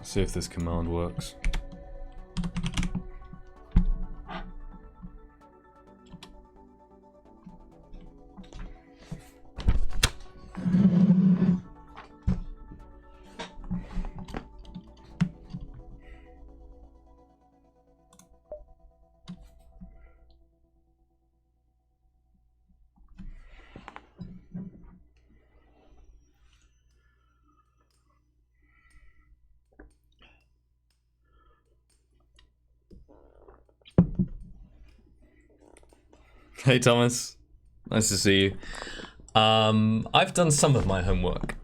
See if this command works. Hey Thomas, nice to see you. I've done some of my homework.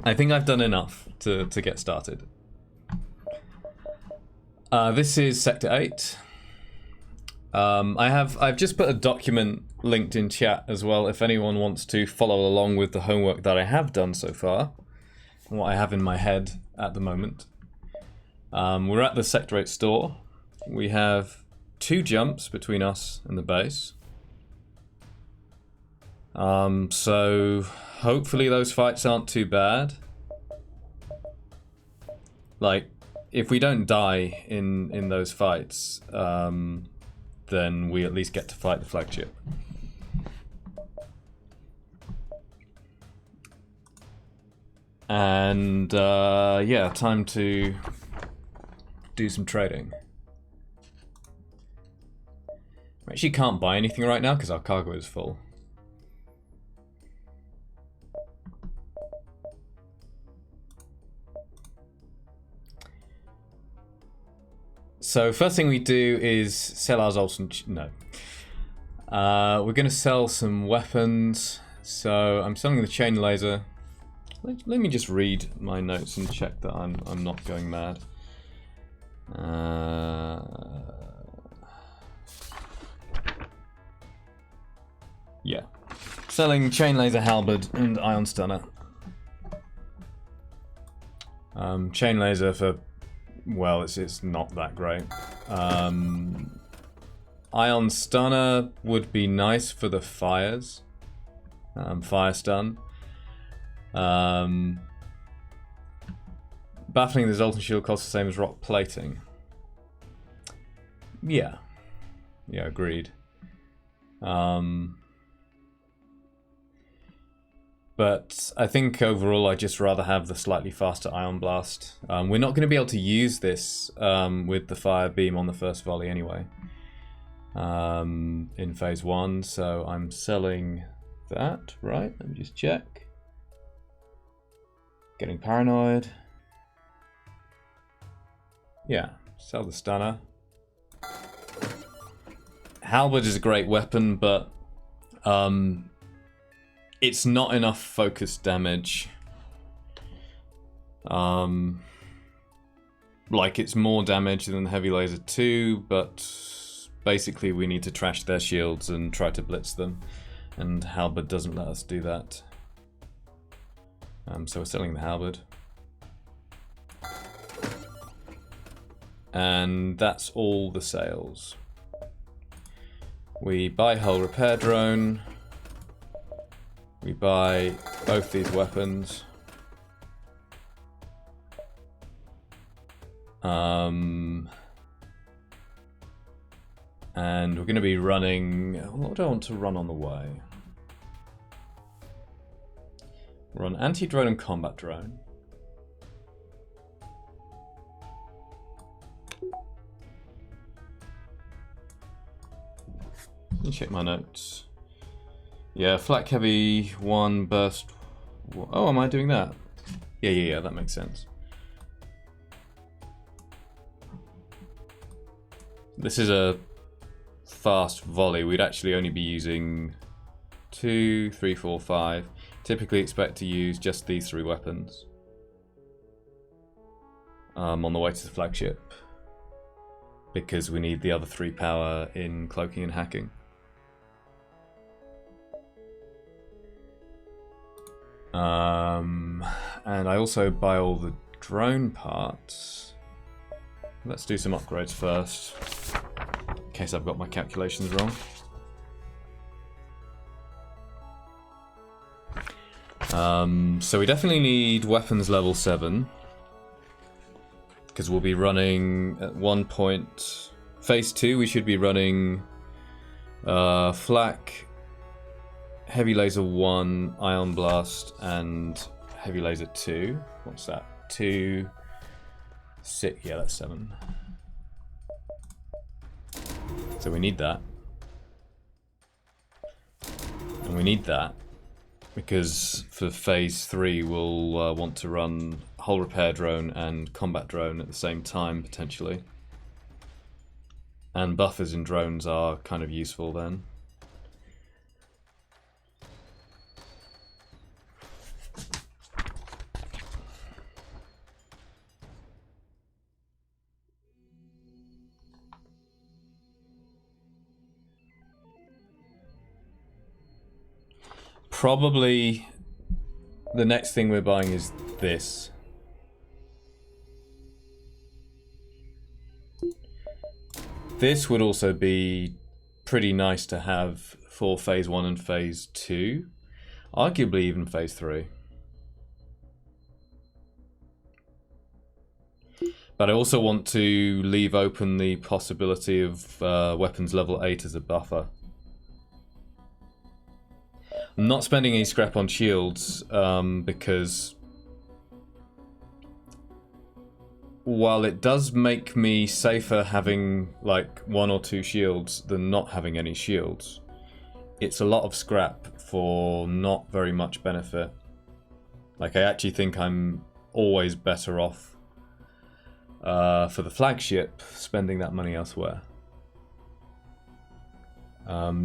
I think I've done enough to get started. This is Sector 8. I've just put a document linked in chat as well if anyone wants to follow along with the homework that I have done so far, and what I have in my head at the moment. We're at the Sector 8 store. We have 2 jumps between us and the base. So hopefully those fights aren't too bad. Like, if we don't die in those fights, then we at least get to fight the flagship. And yeah, time to do some trading. We actually can't buy anything right now because our cargo is full. So first thing we do is sell our Zoltan... No. We're going to sell some weapons. So I'm selling the chain laser. Let me just read my notes and check that I'm not going mad. Yeah. Selling chain laser halberd and ion stunner. Chain laser for, well, it's not that great. Ion stunner would be nice for the fires. Fire stun. Baffling the Zoltan shield costs the same as rock plating. Yeah. Yeah, agreed. But I think overall I'd just rather have the slightly faster Ion Blast. We're not going to be able to use this with the Fire Beam on the first volley anyway. In Phase 1, so I'm selling that, right? Let me just check. Getting paranoid. Yeah, sell the stunner. Halberd is a great weapon, but it's not enough focus damage. Like, it's more damage than Heavy Laser 2, but basically we need to trash their shields and try to blitz them, and Halberd doesn't let us do that. So we're selling the Halberd. And that's all the sales. We buy hull repair drone. We buy both these weapons. And we're going to be running... What do I want to run on the way? Run anti-drone and combat drone. Let me check my notes. Yeah, flak heavy 1 burst. Oh, am I doing that? Yeah, that makes sense. This is a fast volley. We'd actually only be using 2, 3, 4, 5. Typically expect to use just these 3 weapons on the way to the flagship, because we need the other 3 power in cloaking and hacking. And I also buy all the drone parts. Let's do some upgrades first, in case I've got my calculations wrong. So we definitely need weapons level 7. because we'll be running at one point. Phase 2, we should be running flak, heavy laser 1, ion blast, and heavy laser 2. What's that? 2, 6. Yeah, that's 7. So we need that. And we need that because for phase 3 we'll want to run hull repair drone and combat drone at the same time, potentially. And buffers in drones are kind of useful then. Probably the next thing we're buying is this. This would also be pretty nice to have for phase 1 and phase 2. Arguably even phase 3. But I also want to leave open the possibility of weapons level 8 as a buffer. I'm not spending any scrap on shields because while it does make me safer having like 1 or 2 shields than not having any shields, it's a lot of scrap for not very much benefit. Like, I actually think I'm always better off for the flagship spending that money elsewhere.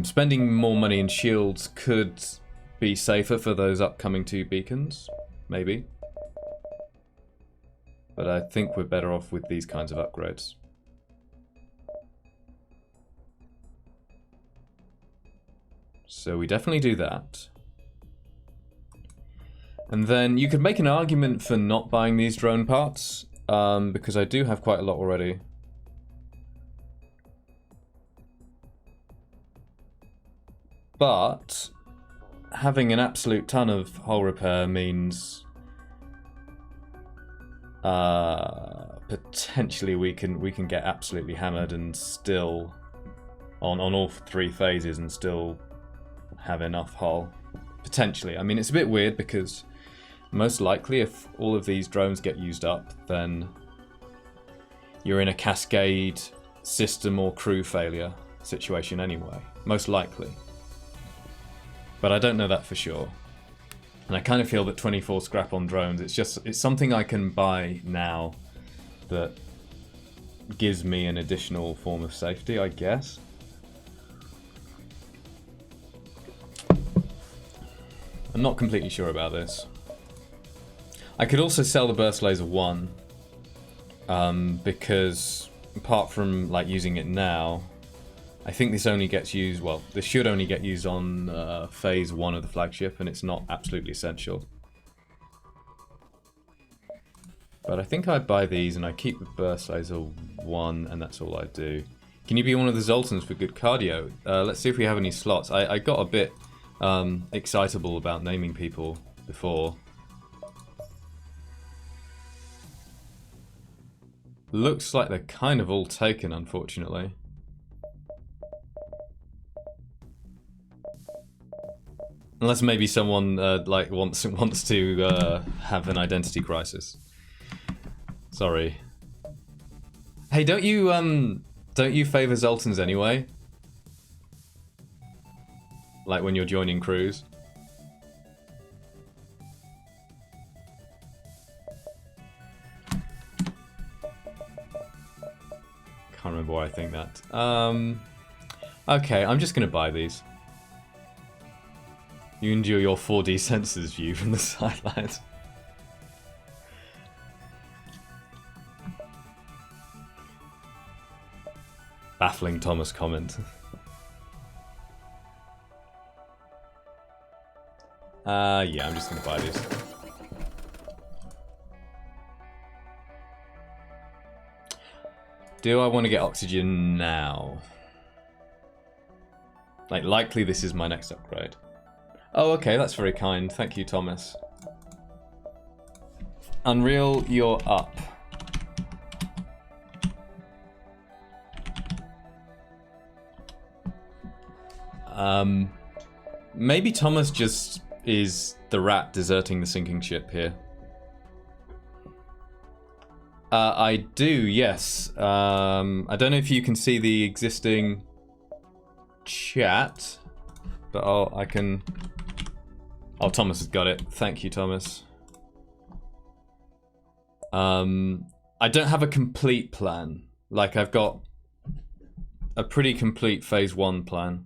Spending more money in shields could be safer for those upcoming 2 beacons, maybe. But I think we're better off with these kinds of upgrades. So we definitely do that. And then you could make an argument for not buying these drone parts, because I do have quite a lot already. But having an absolute ton of hull repair means potentially we can get absolutely hammered and still on all 3 phases and still have enough hull. Potentially. I mean, it's a bit weird because most likely if all of these drones get used up, then you're in a cascade system or crew failure situation anyway. Most likely. But I don't know that for sure. And I kind of feel that 24 scrap on drones, it's something I can buy now that gives me an additional form of safety, I guess. I'm not completely sure about this. I could also sell the burst laser 1 because apart from like using it now, I think this only gets used, well, this should only get used on phase 1 of the flagship, and it's not absolutely essential. But I think I buy these and I keep the burst laser 1, and that's all I do. Can you be one of the Zoltans for good cardio? Let's see if we have any slots. I got a bit excitable about naming people before. Looks like they're kind of all taken, unfortunately. Unless maybe someone like wants to have an identity crisis. Sorry. Hey, don't you favor Zoltans anyway? Like when you're joining crews? Can't remember why I think that. Okay, I'm just gonna buy these. You enjoy your 4D sensors view from the sidelines. Baffling Thomas comment. Yeah, I'm just gonna buy these. Do I want to get oxygen now? Like, likely this is my next upgrade. Oh, okay, that's very kind. Thank you, Thomas. Unreal, you're up. Maybe Thomas just is the rat deserting the sinking ship here. I do, yes. I don't know if you can see the existing chat, but I can... Oh, Thomas has got it. Thank you, Thomas. I don't have a complete plan. Like, I've got a pretty complete phase 1 plan.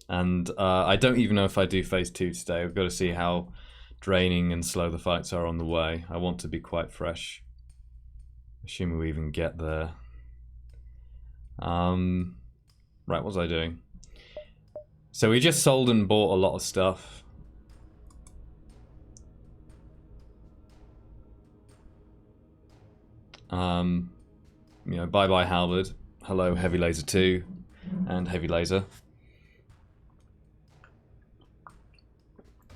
And I don't even know if I do phase 2 today. I've got to see how draining and slow the fights are on the way. I want to be quite fresh. Assuming we even get there. Right, what was I doing? So we just sold and bought a lot of stuff. You know, bye-bye Halberd. Hello Heavy Laser 2 and Heavy Laser.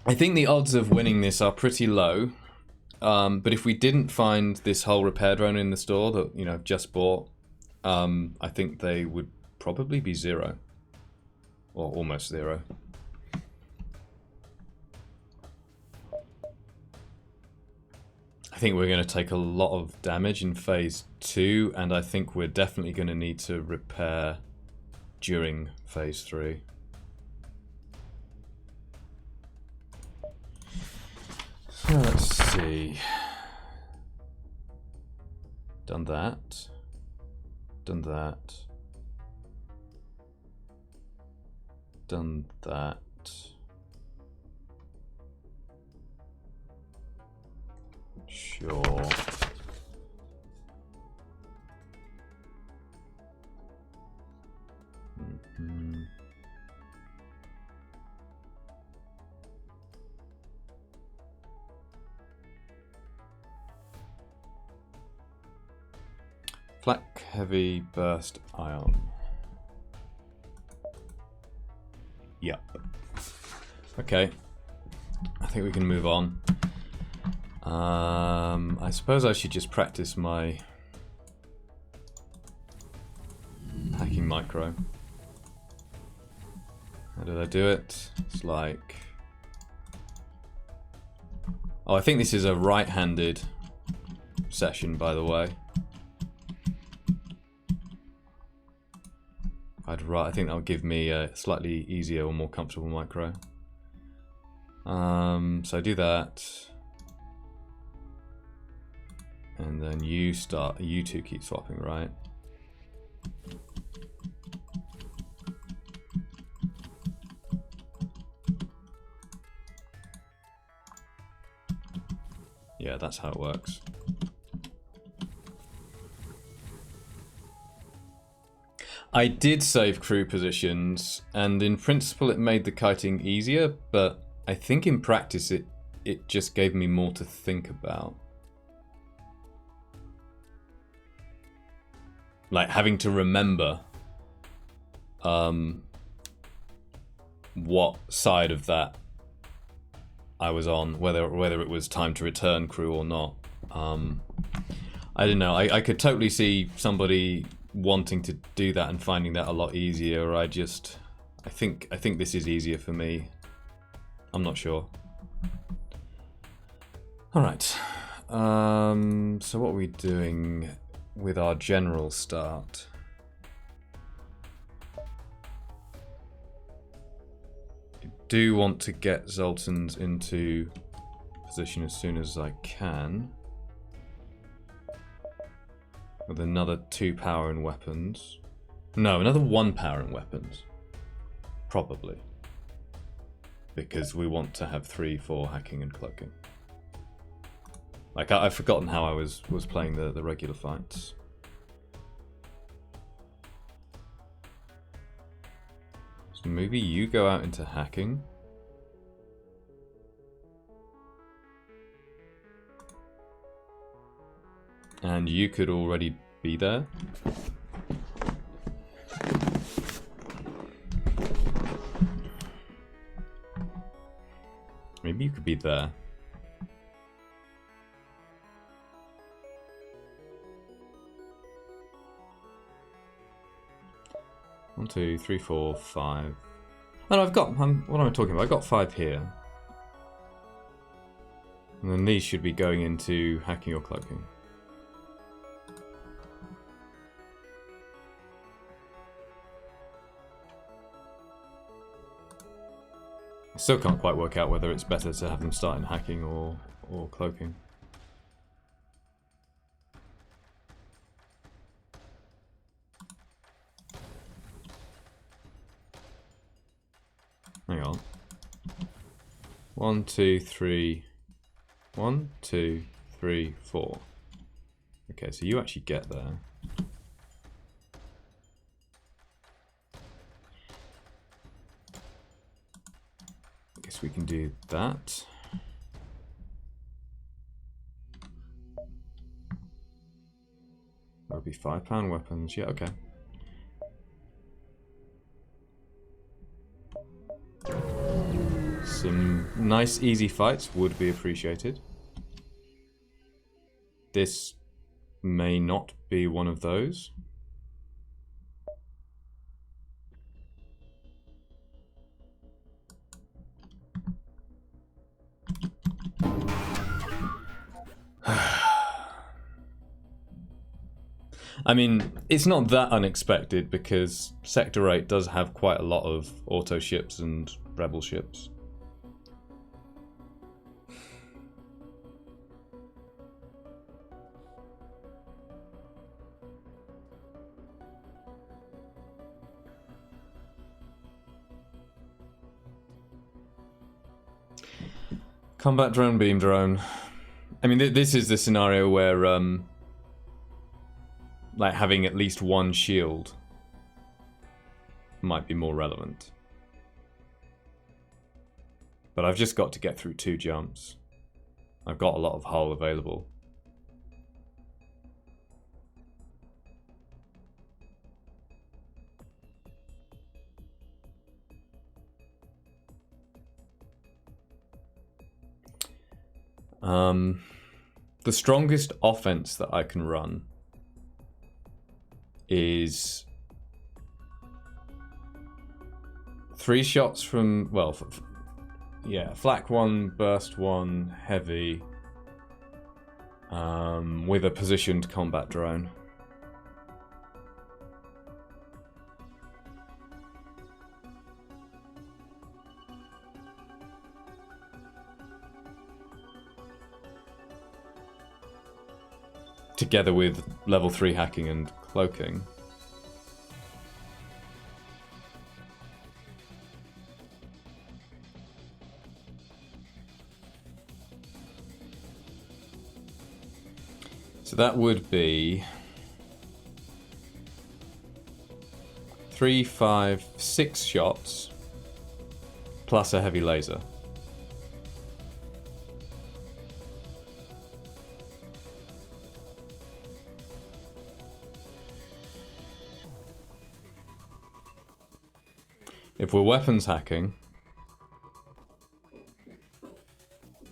I think the odds of winning this are pretty low. But if we didn't find this whole repair drone in the store that, you know, just bought, I think they would probably be 0. Or almost 0. I think we're going to take a lot of damage in phase 2, and I think we're definitely going to need to repair during phase 3. So let's see. Done that. Done that. Done that. Sure. Mm-hmm. Flak heavy burst ion. Yep. Okay. I think we can move on. I suppose I should just practice my hacking micro. How did I do it? It's like... Oh, I think this is a right-handed session, by the way. I think that would give me a slightly easier or more comfortable micro. So I do that. And then you two keep swapping, right? Yeah, that's how it works. I did save crew positions, and in principle it made the kiting easier, but I think in practice it just gave me more to think about. Like having to remember what side of that I was on, whether it was time to return crew or not. I don't know. I could totally see somebody wanting to do that and finding that a lot easier. I think this is easier for me. I'm not sure. All right. So what are we doing with our general start? I do want to get Zoltan's into position as soon as I can. With another 2 power and weapons. No, another 1 power and weapons. Probably. Because we want to have 3 for hacking and cloaking. Like, I've forgotten how I was playing the regular fights. So maybe you go out into hacking. And you could already be there. Maybe you could be there. One, two, three, four, 5. Oh, no, I've got... what am I talking about? I've got 5 here. And then these should be going into hacking or cloaking. I still can't quite work out whether it's better to have them start in hacking or cloaking. Hang on. 1, 2, 3. 1, 2, 3, 4. Okay, so you actually get there. Guess we can do that. That would be £5 weapons. Yeah, okay. Some nice easy fights would be appreciated. This may not be one of those. I mean, it's not that unexpected because Sector 8 does have quite a lot of auto ships and rebel ships. Combat drone, beam drone. I mean, this is the scenario where, like, having at least one shield might be more relevant. But I've just got to get through 2 jumps. I've got a lot of hull available. The strongest offense that I can run is 3 shots from, well, yeah, flak 1, burst 1, heavy, with a positioned combat drone. Together with level 3 hacking and cloaking. So that would be 3, 5, 6 shots plus a heavy laser. If we're weapons hacking,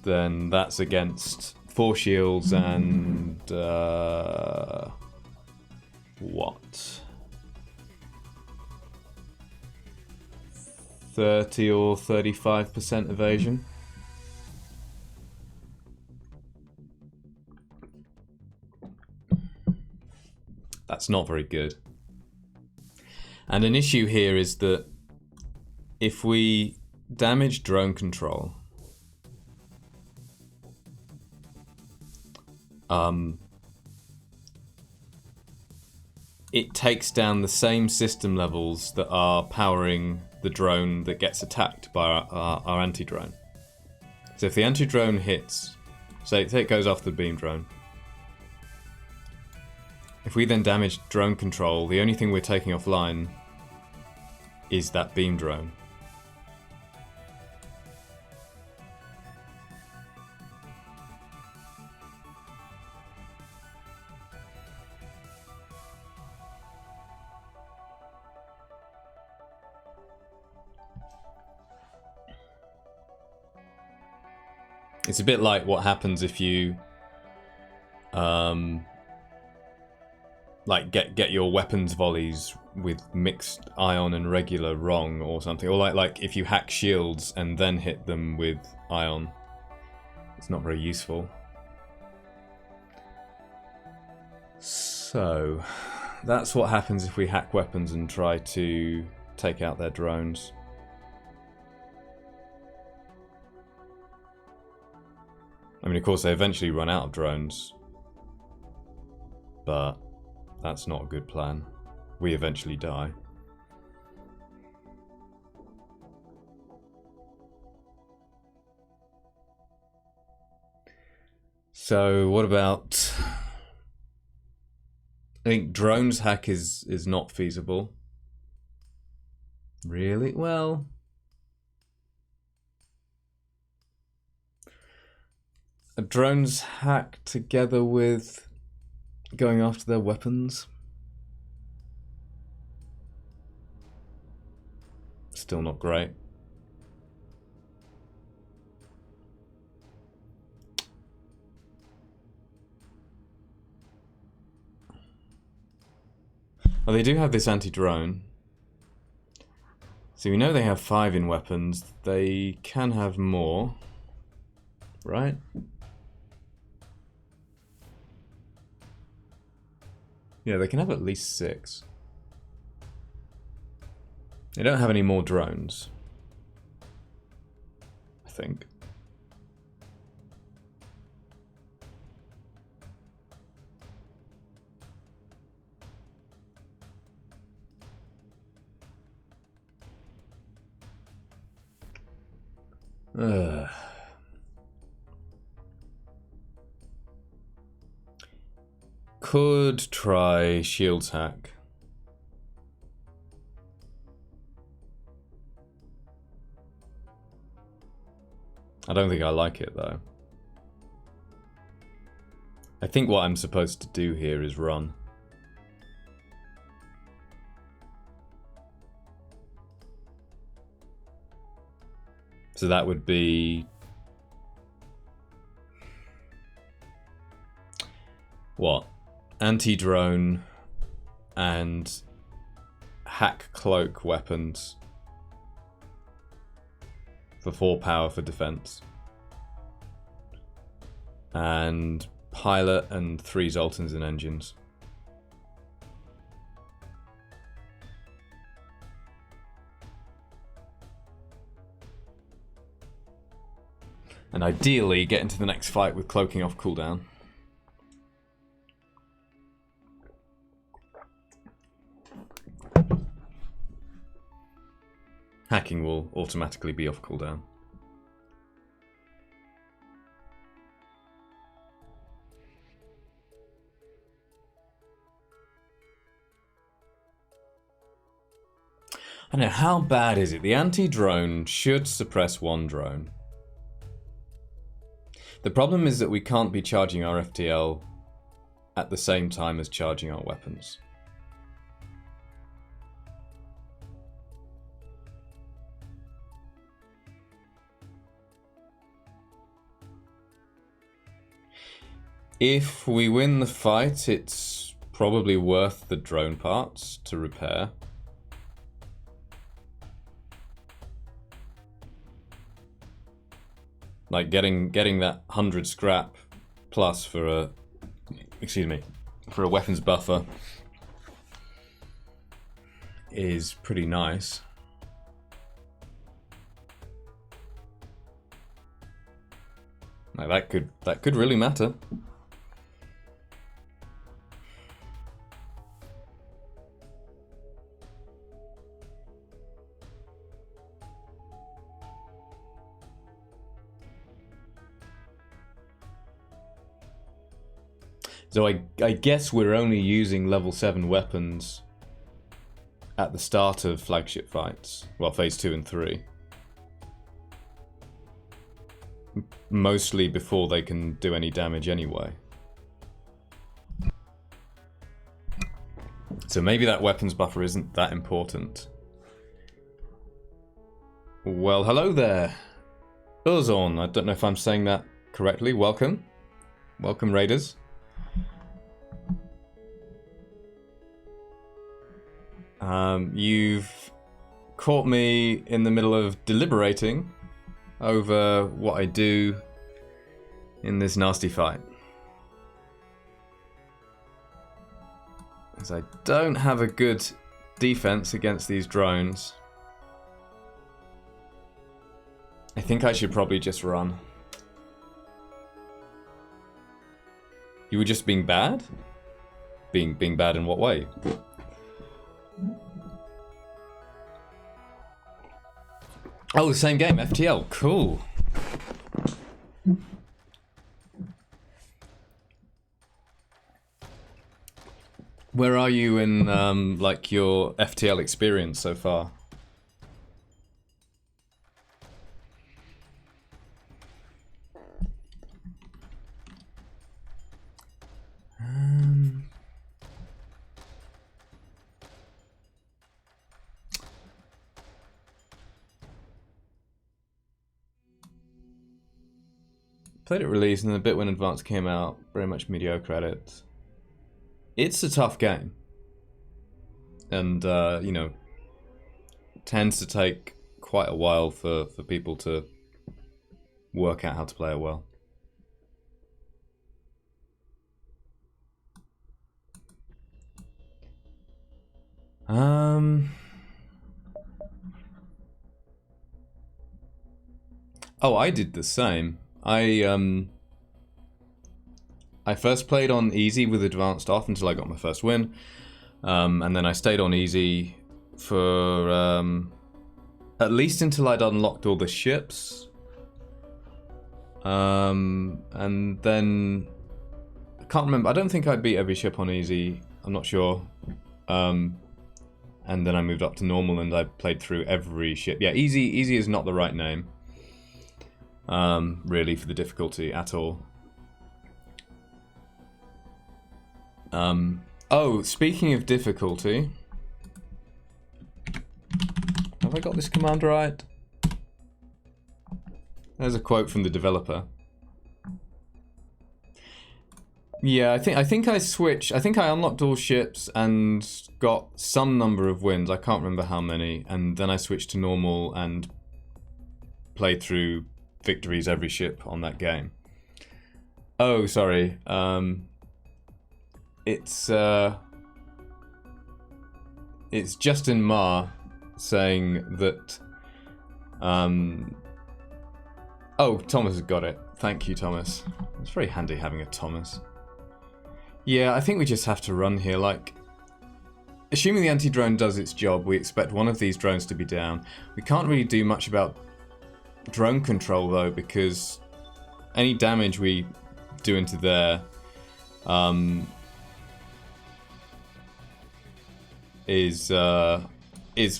then that's against 4 shields and what? 30 or 35% evasion. That's not very good. And an issue here is that if we damage drone control, it takes down the same system levels that are powering the drone that gets attacked by our anti-drone. So if the anti-drone hits, say it goes off the beam drone, if we then damage drone control, the only thing we're taking offline is that beam drone. It's a bit like what happens if you like get your weapons volleys with mixed ion and regular wrong or something. Or like if you hack shields and then hit them with ion. It's not very useful. So, that's what happens if we hack weapons and try to take out their drones. I mean, of course, they eventually run out of drones. But that's not a good plan. We eventually die. So, what about... I think drones hack is not feasible. Really? Well... a drones hack together with going after their weapons? Still not great. Well, they do have this anti-drone. So we know they have 5 in weapons. They can have more. Right? Yeah, they can have at least 6. They don't have any more drones, I think. Could try shields hack. I don't think I like it though. I think what I'm supposed to do here is run. So that would be... what? Anti-drone and hack cloak weapons for 4 power for defense. And pilot and 3 Zoltans and engines. And ideally get into the next fight with cloaking off cooldown. Hacking will automatically be off cooldown. I don't know, how bad is it? The anti-drone should suppress 1 drone. The problem is that we can't be charging our FTL at the same time as charging our weapons. If we win the fight, it's probably worth the drone parts to repair. Like getting that 100 scrap plus for a, excuse me, for a weapons buffer is pretty nice. Like that could really matter. So I guess we're only using level 7 weapons at the start of flagship fights. Well, phase 2 and 3. Mostly before they can do any damage anyway. So maybe that weapons buffer isn't that important. Well, hello there. Urzon, I don't know if I'm saying that correctly. Welcome. Welcome, Raiders. You've caught me in the middle of deliberating over what I do in this nasty fight. As I don't have a good defense against these drones, I think I should probably just run. You were just being bad? Being bad in what way? Oh, the same game, FTL. Cool. Where are you in like your FTL experience so far? Played it release and then a bit when Advanced came out. Very much mediocre at it. It's a tough game. And, you know, tends to take quite a while for people to work out how to play it well. Oh, I did the same. I first played on easy with advanced off until I got my first win, and then I stayed on easy for at least until I'd unlocked all the ships, and then I can't remember. I don't think I beat every ship on easy. I'm not sure. And then I moved up to normal and I played through every ship. Yeah, easy is not the right name. Really, for the difficulty at all. Oh, speaking of difficulty, have I got this command right? There's a quote from the developer. Yeah, I think I switched. I think I unlocked all ships and got some number of wins. I can't remember how many, and then I switched to normal and played through victories every ship on that game. Oh, sorry. It's Justin Ma saying that. Oh, Thomas has got it. Thank you, Thomas. It's very handy having a Thomas. Yeah, I think we just have to run here. Like, assuming the anti-drone does its job, we expect one of these drones to be down. We can't really do much about drone control though, because any damage we do into there is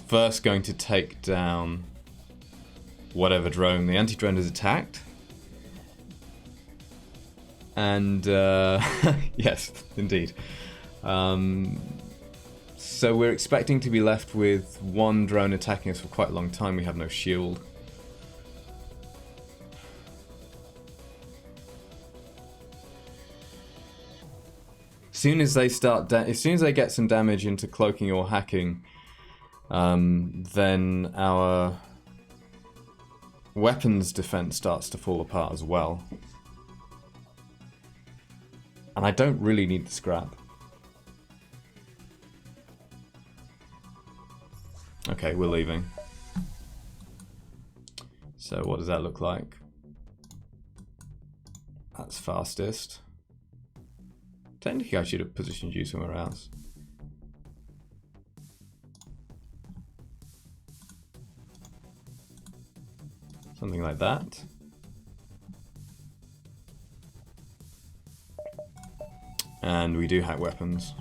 first going to take down whatever drone the anti-drone has attacked. And yes, indeed. So we're expecting to be left with one drone attacking us for quite a long time. We have no shield. As soon as they get some damage into cloaking or hacking, then our weapons defense starts to fall apart as well. And I don't really need the scrap. Okay, we're leaving. So what does that look like? That's fastest. Technically I should have positioned you somewhere else. Something like that. And we do hack weapons.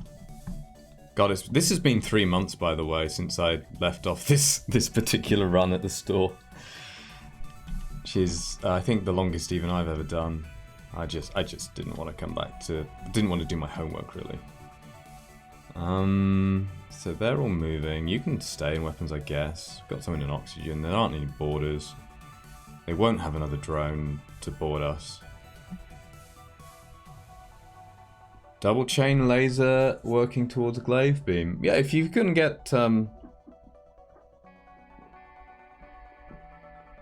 God, this has been 3 months, by the way, since I left off this particular run at the store. Which is, I think, the longest even I've ever done. I just didn't want to come back to... Didn't want to do my homework, really. So they're all moving. You can stay in weapons, I guess. Got something in oxygen. There aren't any boarders. They won't have another drone to board us. Double chain laser working towards a glaive beam. Yeah, if you can get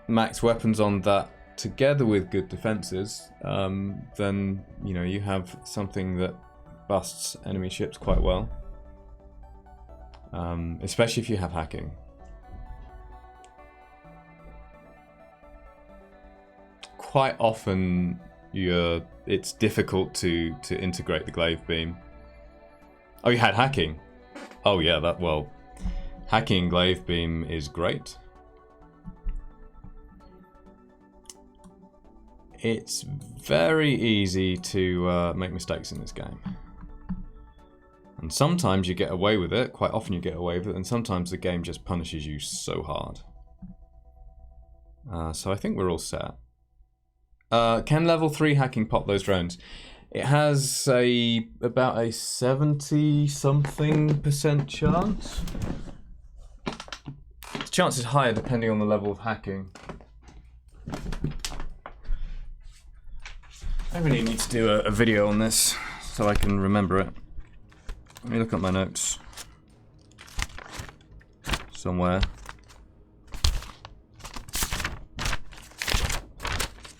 max weapons on that together with good defenses, then you know you have something that busts enemy ships quite well. Especially if you have hacking. Quite often it's difficult to integrate the glaive beam. Oh, you had hacking. Oh yeah, hacking glaive beam is great. It's very easy to make mistakes in this game. And sometimes you get away with it, quite often you get away with it, and sometimes the game just punishes you so hard. So I think we're all set. Can level 3 hacking pop those drones? It has about a 70-something% chance. The chance is higher depending on the level of hacking. I really need to do a video on this so I can remember it. Let me look at my notes. Somewhere.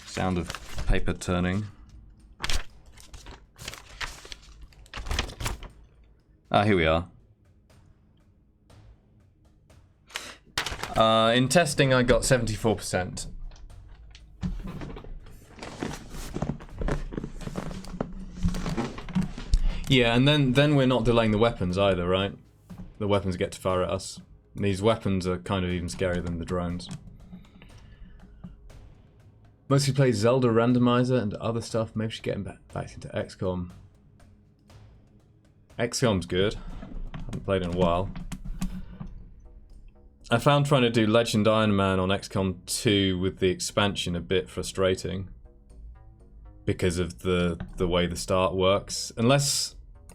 Sound of paper turning. Ah, here we are. In testing, I got 74%. Yeah, and then we're not delaying the weapons either, right? The weapons get to fire at us. And these weapons are kind of even scarier than the drones. Mostly play Zelda Randomizer and other stuff. Maybe we should get him back into XCOM. XCOM's good. Haven't played in a while. I found trying to do Legend Iron Man on XCOM 2 with the expansion a bit frustrating. Because of the way the start works.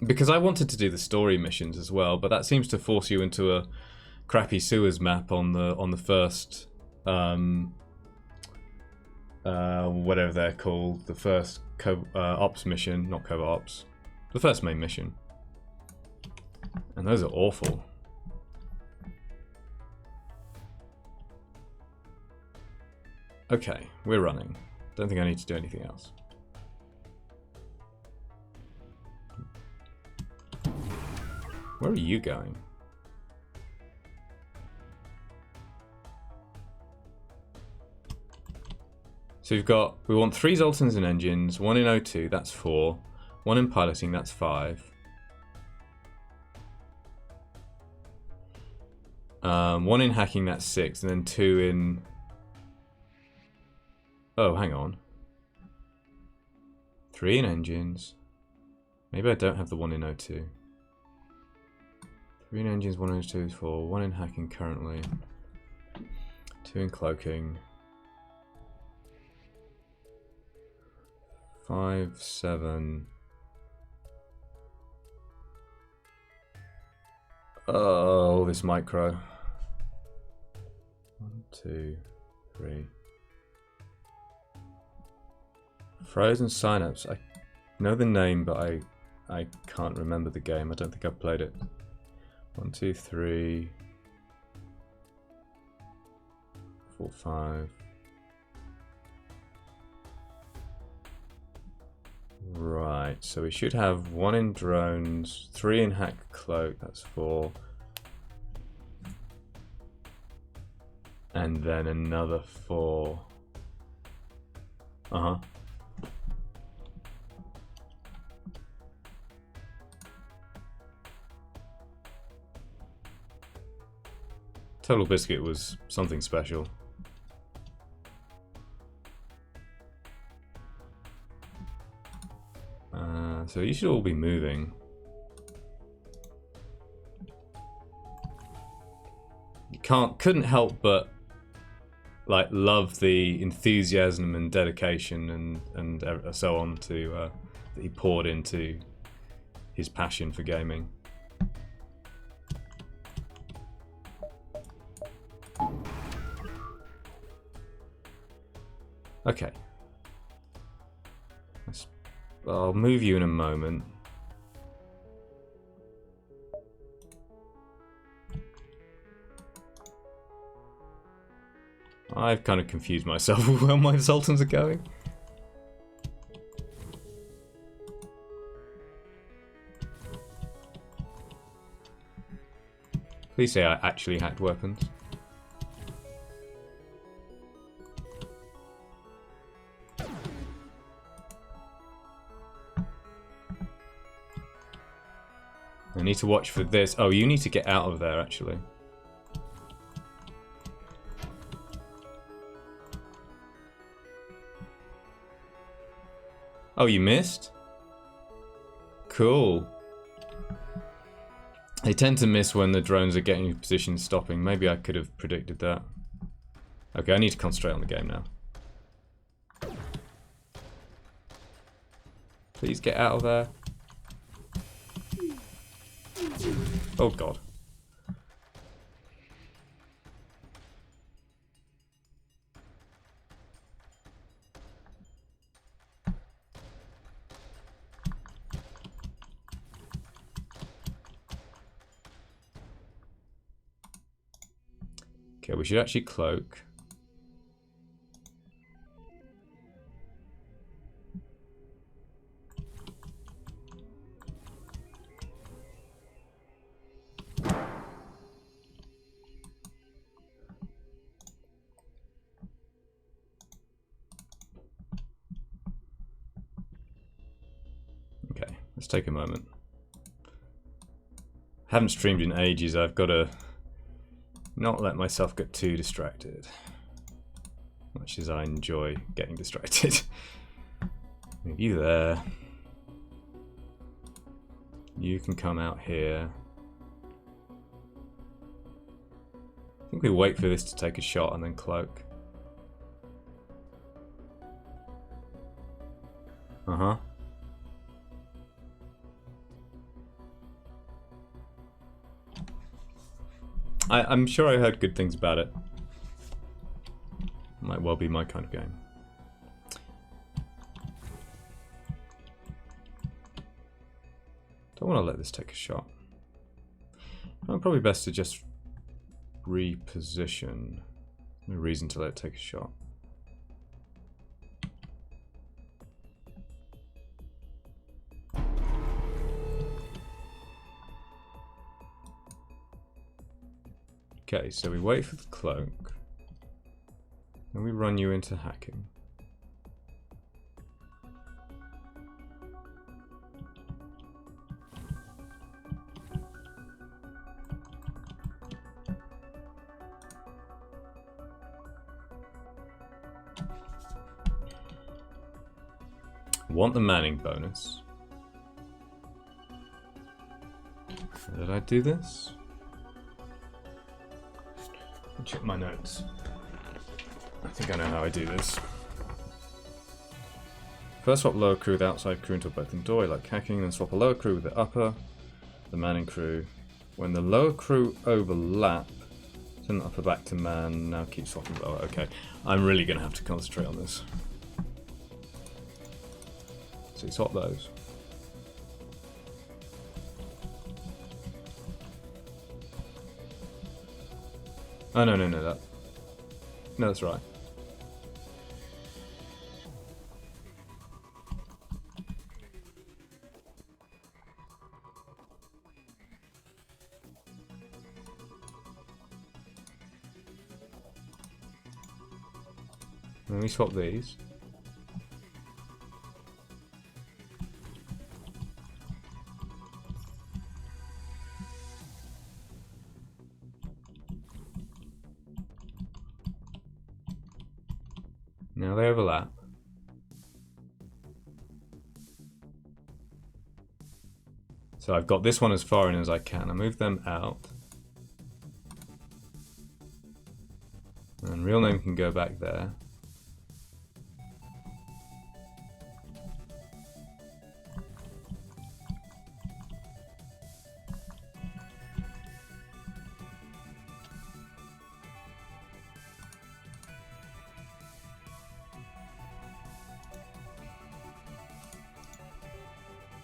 Because I wanted to do the story missions as well, but that seems to force you into a crappy sewers map on the first whatever they're called, the first ops mission, not covert ops, the first main mission. And those are awful. Okay, we're running. Don't think I need to do anything else. Where are you going? So we want 3 Zoltans in engines, 1 in O2, that's 4, 1 in piloting, that's 5. 1 in hacking, that's 6, and then 2 in... Oh, hang on. 3 in engines. Maybe I don't have the 1 in O2. 3 in engines, 1 in O2 is 4, 1 in hacking currently. 2 in cloaking. 5, 7. Oh, this micro. 1, 2, 3. Frozen Synapse. I know the name, but I can't remember the game. I don't think I've played it. 1, 2, 3. 4, 5. Right, so we should have 1 in drones, 3 in hack cloak, that's 4. And then another 4. Uh-huh. Total Biscuit was something special. So you should all be moving. You couldn't help but like love the enthusiasm and dedication and so on that he poured into his passion for gaming. Okay. I'll move you in a moment. I've kind of confused myself with where my Zoltans are going. Please say I actually hacked weapons. I need to watch for this. Oh, you need to get out of there, actually. Oh, you missed? Cool. They tend to miss when the drones are getting in position stopping. Maybe I could have predicted that. Okay, I need to concentrate on the game now. Please get out of there. Oh god. Okay, we should actually cloak. Okay, let's take a moment. Haven't streamed in ages, I've got to not let myself get too distracted. Much as I enjoy getting distracted. Move you there. You can come out here. I think we wait for this to take a shot and then cloak. Uh-huh. I'm sure I heard good things about it. Might well be my kind of game. Don't want to let this take a shot. Probably best to just reposition. No reason to let it take a shot. Okay, so we wait for the cloak. Then we run you into hacking. Want the manning bonus. How did I do this? Check my notes. I think I know how I do this. First swap lower crew with the outside crew until both in doorway, like hacking, then swap a lower crew with the upper, the manning crew. When the lower crew overlap, send the upper back to man, now keep swapping lower. Okay, I'm really going to have to concentrate on this. So swap those. Oh, no, that's right. Let me swap these. Now they overlap. So I've got this one as far in as I can. I move them out. And real name can go back there.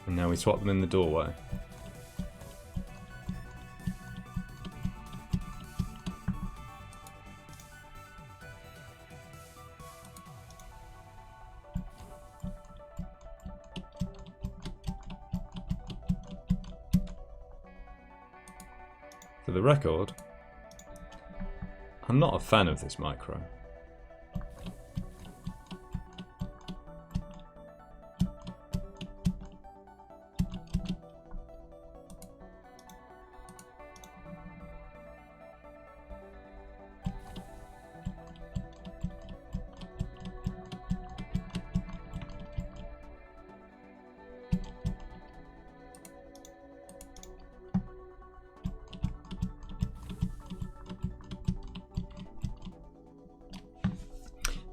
And now we swap them in the doorway. for the record, I'm not a fan of this micro.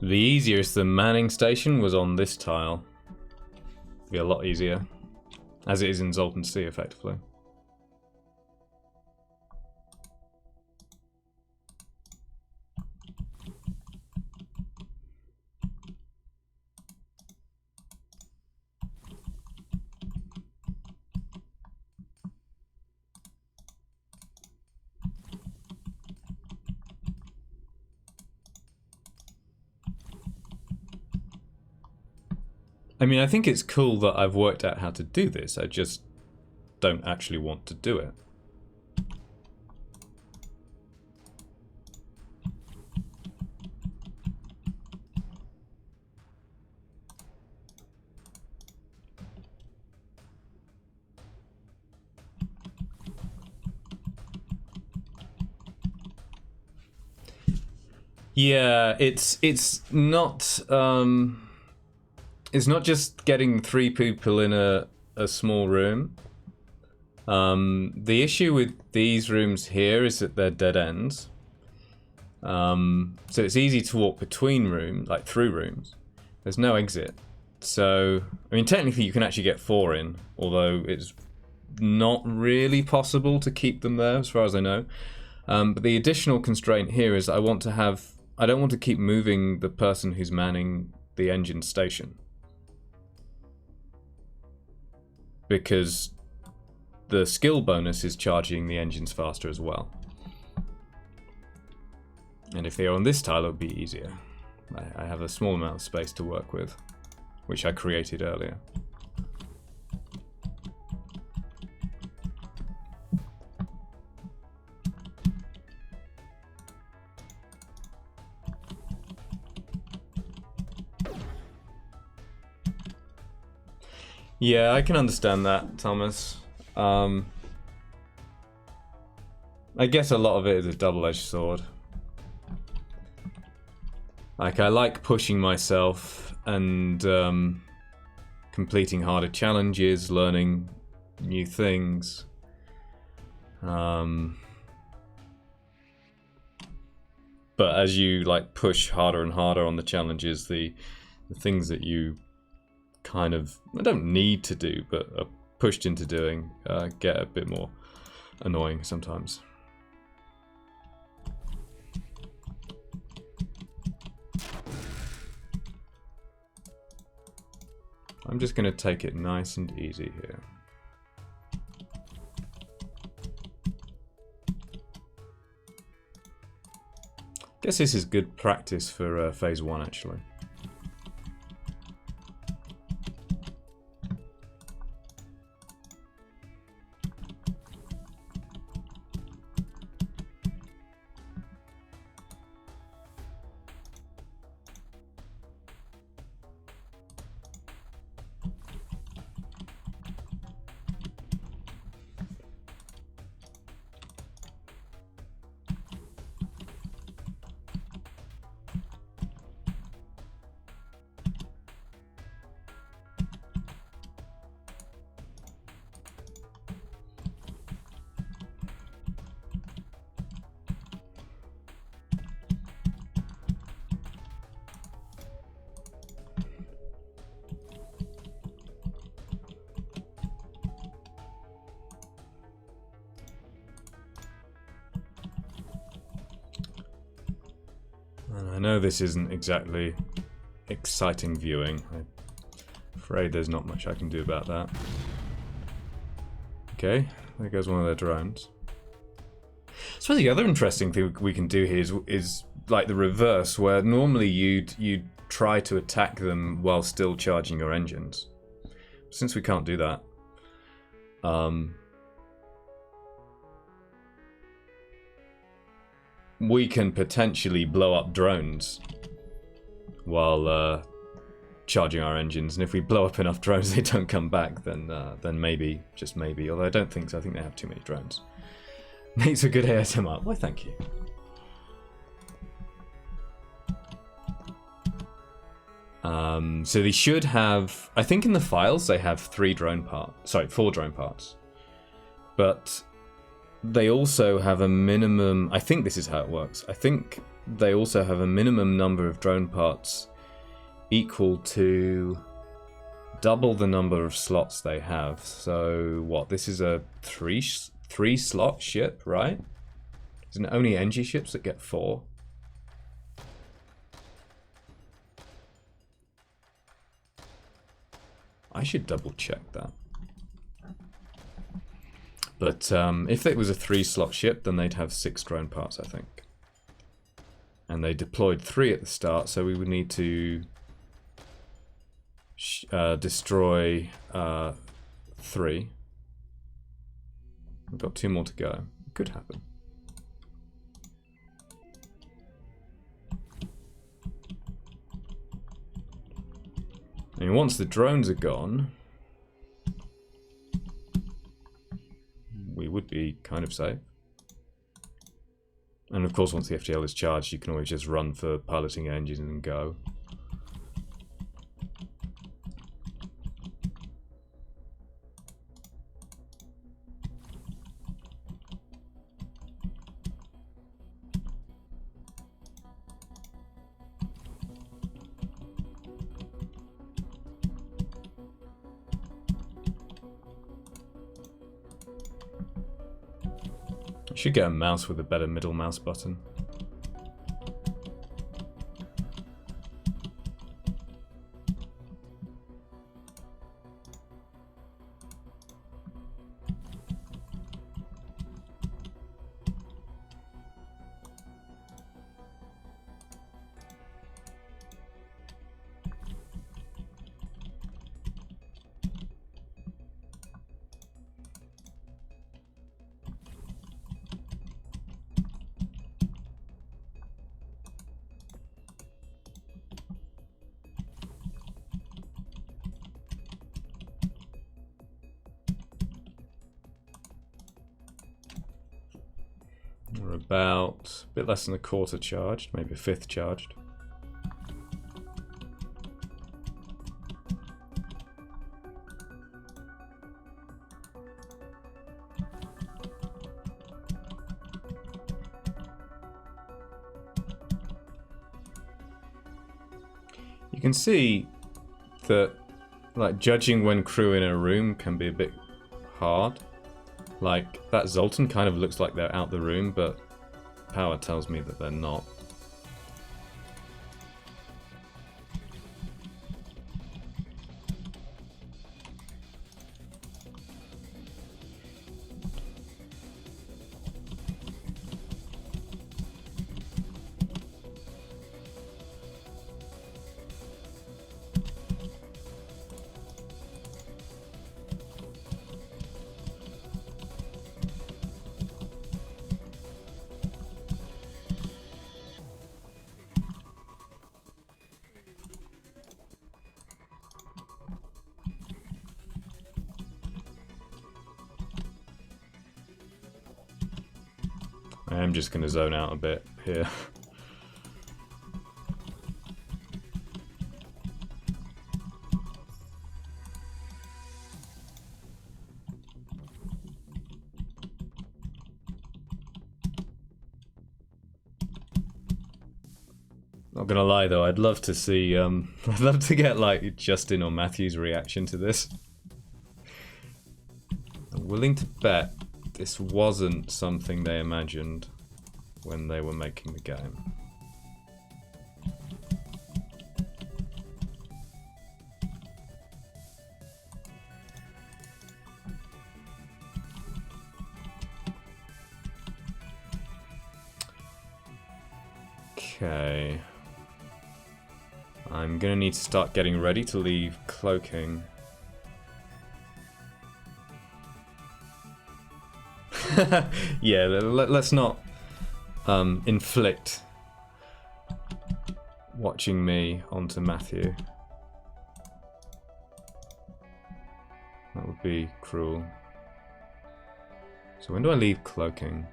The easiest the manning station was on this tile. It'd be a lot easier, as it is in Zoltan C, effectively. I mean, I think it's cool that I've worked out how to do this. I just don't actually want to do it. Yeah, it's not it's not just getting 3 people in a small room. The issue with these rooms here is that they're dead ends. So it's easy to walk between rooms, like through rooms. There's no exit. So, I mean, technically you can actually get 4 in, although it's not really possible to keep them there, as far as I know. But the additional constraint here is I don't want to keep moving the person who's manning the engine station, because the skill bonus is charging the engines faster as well. And if they are on this tile, it would be easier. I have a small amount of space to work with, which I created earlier. Yeah, I can understand that, Thomas. I guess a lot of it is a double-edged sword. Like, I like pushing myself and completing harder challenges, learning new things. But as you like push harder and harder on the challenges, the things that you kind of, I don't need to do, but are pushed into doing, get a bit more annoying sometimes. I'm just going to take it nice and easy here. Guess this is good practice for phase 1, actually. I know this isn't exactly exciting viewing. I'm afraid there's not much I can do about that. Okay, there goes one of their drones. I suppose the other interesting thing we can do here is like the reverse, where normally you'd try to attack them while still charging your engines. Since we can't do that, we can potentially blow up drones while charging our engines, and if we blow up enough drones they don't come back, then maybe, just maybe, although I don't think so, I think they have too many drones. Makes a good ASMR. Why, thank you. So they should have, I think in the files they have 4 drone parts. But they also have a minimum, I think this is how it works. I think they also have a minimum number of drone parts equal to double the number of slots they have. So what, this is a 3 slot ship, right? Isn't it only NG ships that get 4? I should double check that. But if it was a 3 slot ship, then they'd have 6 drone parts, I think. And they deployed 3 at the start, so we would need to destroy 3. We've got 2 more to go. It could happen. I mean, once the drones are gone, we would be kind of safe. And of course, once the FTL is charged, you can always just run for piloting engines and go. Should get a mouse with a better middle mouse button. We're about a bit less than a quarter charged, maybe a fifth charged. You can see that, like, judging when crew in a room can be a bit hard. Like, that Zoltan kind of looks like they're out the room, but power tells me that they're not. I am just going to zone out a bit here. Not gonna lie though, I'd love to see, I'd love to get like Justin or Matthew's reaction to this. I'm willing to bet this wasn't something they imagined when they were making the game. Okay. I'm gonna need to start getting ready to leave cloaking. Yeah, let's not inflict watching me onto Matthew. That would be cruel. So when do I leave cloaking?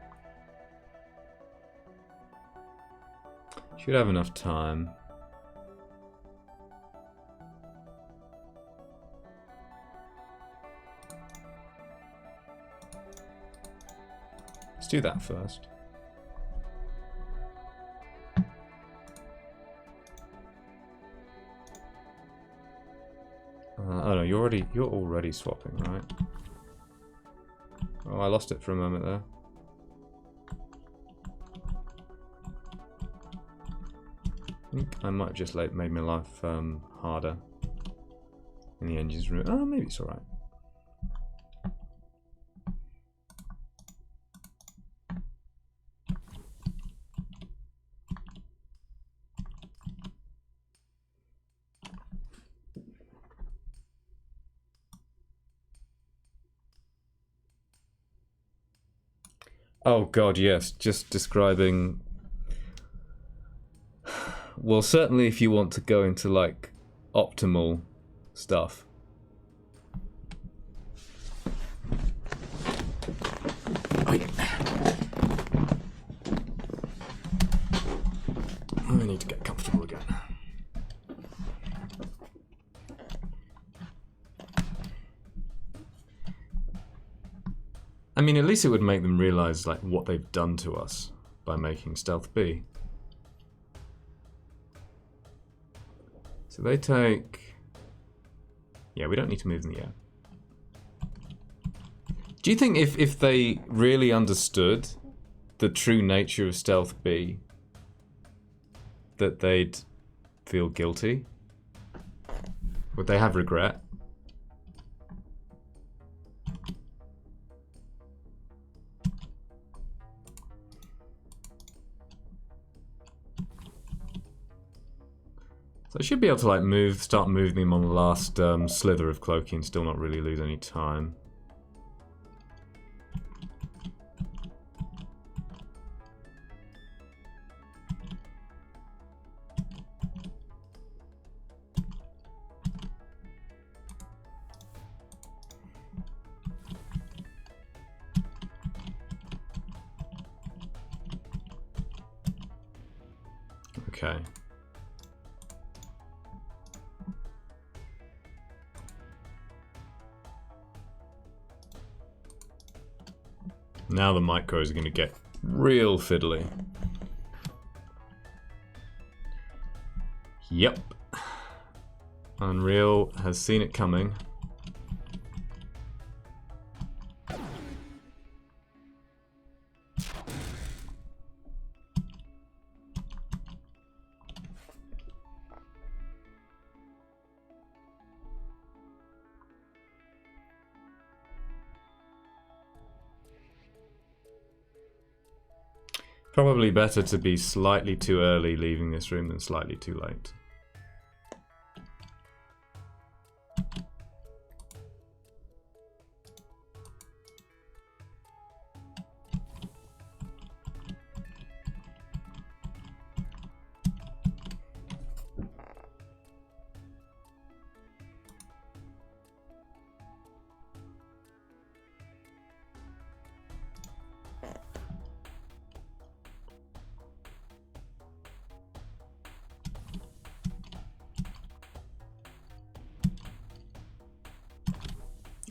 Should have enough time. Let's do that first. Oh no, you're already swapping, right? Oh, I lost it for a moment there. I think I might have just made my life harder in the engines room. Oh, maybe it's alright. Oh god, yes, just describing... Well, certainly if you want to go into, like, optimal stuff. I need to get comfortable again. I mean, at least it would make them realize, like, what they've done to us by making Stealth B. So they take... Yeah, we don't need to move them yet. Do you think if they really understood the true nature of Stealth B, that they'd feel guilty? Would they have regret? So I should be able to like start moving them on the last slither of cloaking, still not really lose any time. Okay. Now the micros are going to get real fiddly. Yep. Unreal has seen it coming. Probably better to be slightly too early leaving this room than slightly too late.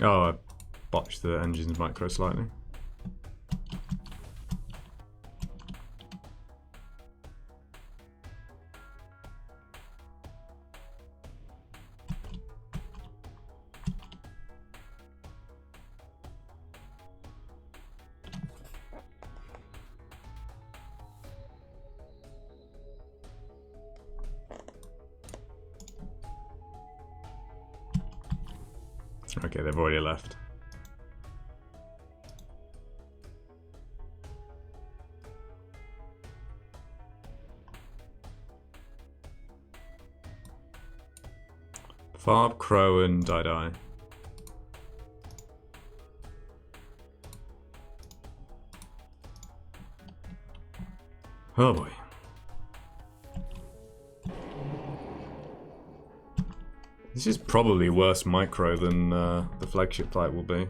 Oh, I botched the engine's micro slightly. Okay, they've already left. Farb, Crow, and Die. Oh boy. This is probably worse micro than the flagship flight will be.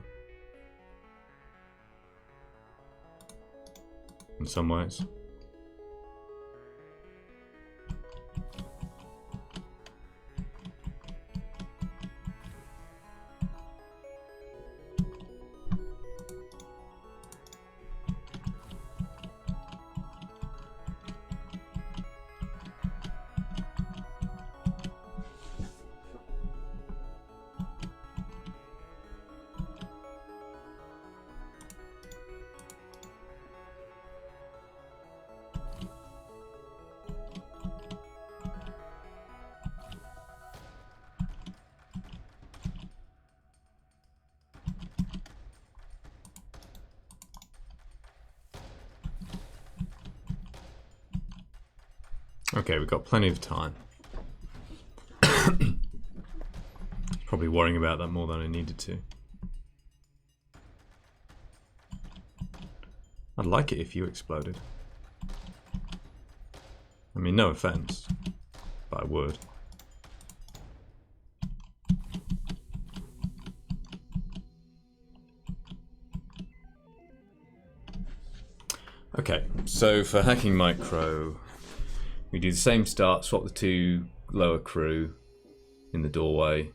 In some ways. Okay, we've got plenty of time. Probably worrying about that more than I needed to. I'd like it if you exploded. I mean, no offense, but I would. Okay, so for hacking micro, we do the same start, swap the two lower crew in the doorway.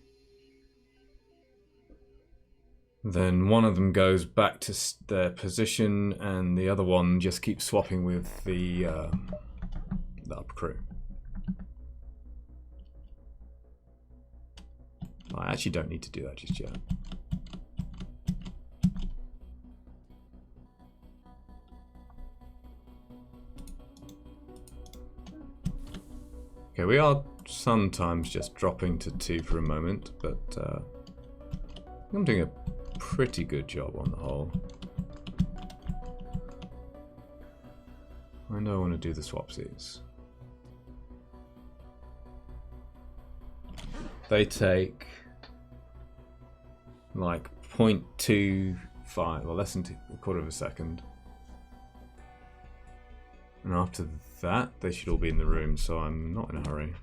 Then one of them goes back to their position and the other one just keeps swapping with the upper crew. I actually don't need to do that just yet. Okay, we are sometimes just dropping to 2 for a moment, but I'm doing a pretty good job on the whole. I know I want to do the swapsies. They take like 0.25, or less than a quarter of a second. And after that, they should all be in the room, so I'm not in a hurry.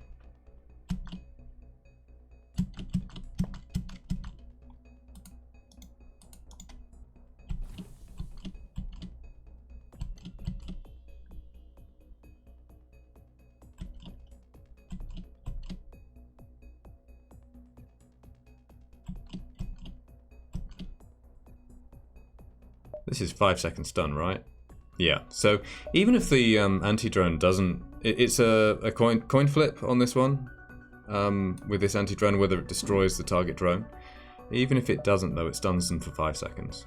This is 5 seconds done, right? Yeah, so even if the anti-drone doesn't... It's a coin flip on this one, with this anti-drone, whether it destroys the target drone. Even if it doesn't, though, it stuns them for 5 seconds.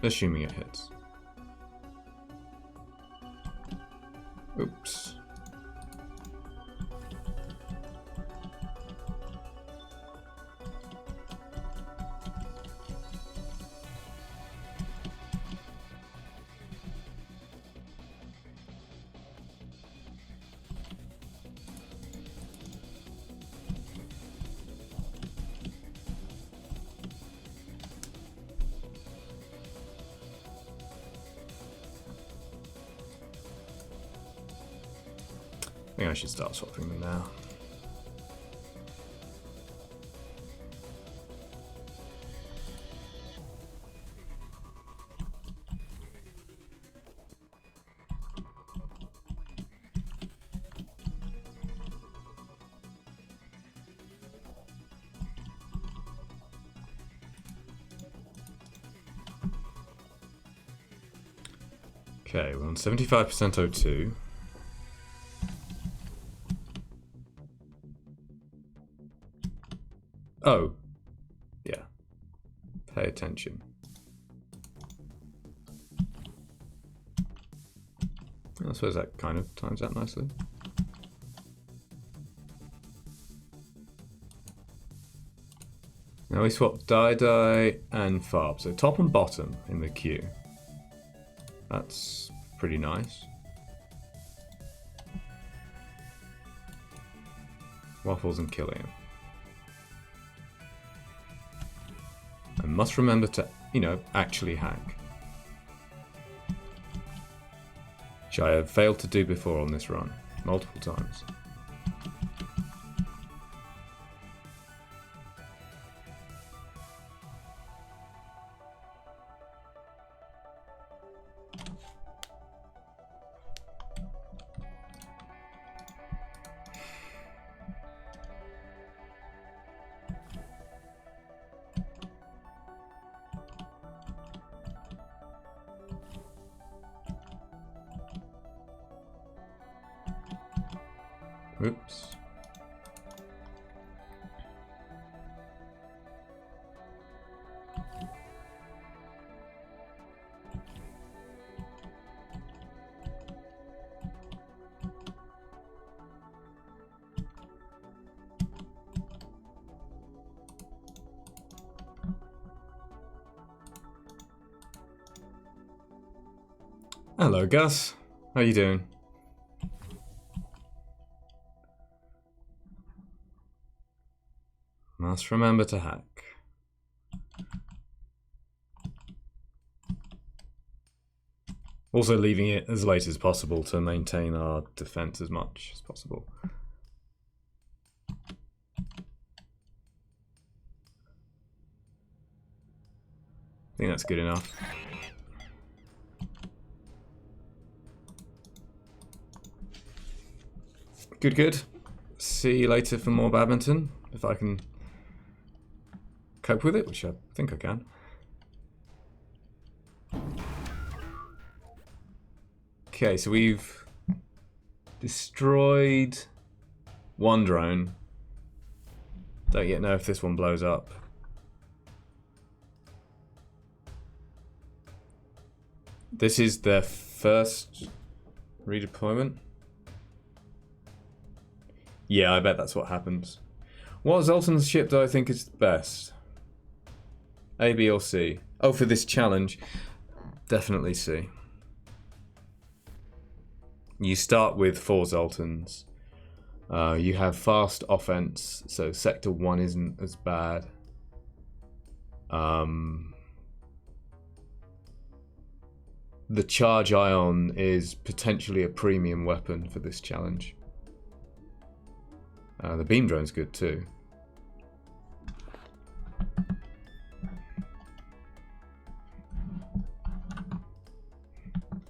Assuming it hits. Oops. I think I should start swapping them now. Okay, we're on 75% O2. Oh, yeah. Pay attention. I suppose that kind of times out nicely. Now we swap die and farb, so top and bottom in the queue. That's pretty nice. Waffles and Killian. I must remember to, you know, actually hack. which I have failed to do before on this run, multiple times. Oops. Hello, Gus. How you doing? Must remember to hack. Also leaving it as late as possible to maintain our defense as much as possible. I think that's good enough. Good, good. See you later for more badminton, if I can cope with it, which I think I can. Okay, so we've destroyed one drone. Don't yet know if this one blows up. This is their first redeployment. Yeah, I bet that's what happens. What Zoltan's ship do I think is the best? A, B, or C? Oh, for this challenge, definitely C. You start with 4 Zoltans. You have fast offense, so Sector 1 isn't as bad. The Charge Ion is potentially a premium weapon for this challenge. The beam drone's good too.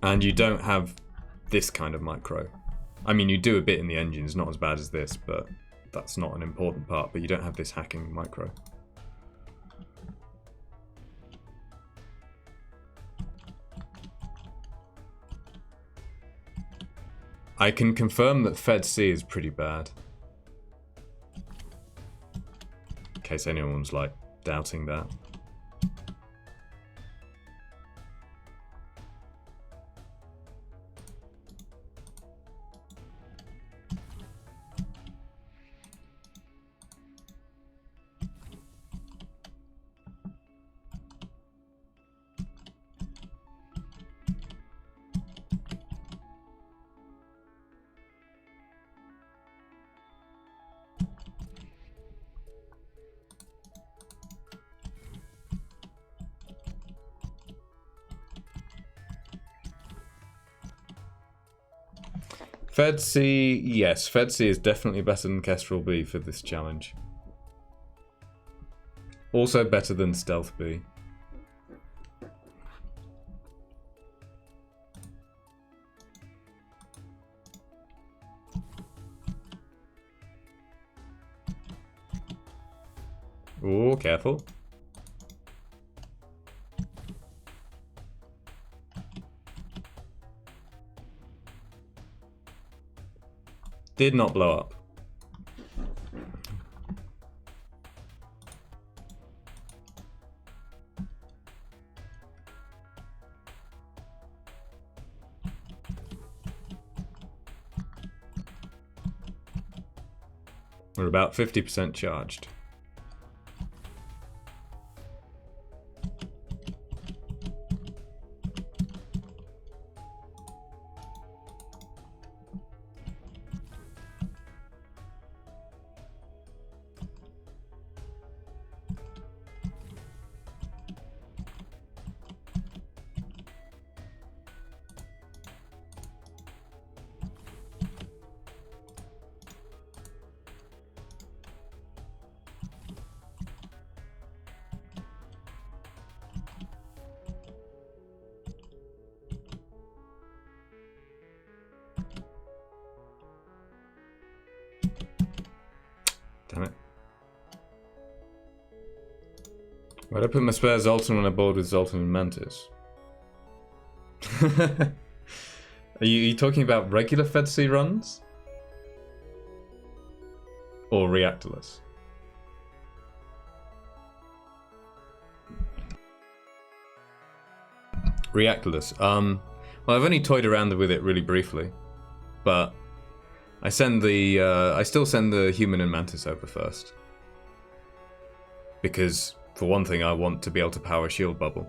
And you don't have this kind of micro. I mean, you do a bit in the engines, not as bad as this, but that's not an important part. But you don't have this hacking micro. I can confirm that Fed C is pretty bad. In case anyone's like doubting that. Fed C, yes, Fed C is definitely better than Kestrel B for this challenge. Also better than Stealth B. Oh, careful. Did not blow up. We're about 50% charged. Why'd I put my spare Zoltan when I board with Zoltan and Mantis? Are you talking about regular Fed C runs? Or reactorless? Reactorless. Well, I've only toyed around with it really briefly, but I still send the human and Mantis over first. Because, for one thing, I want to be able to power shield bubble.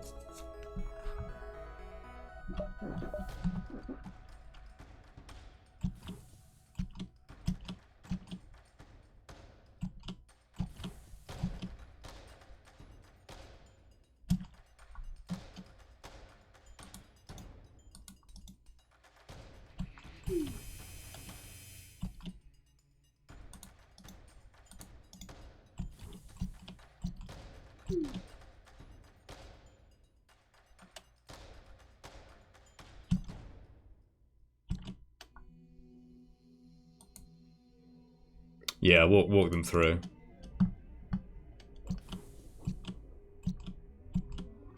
Yeah, walk them through.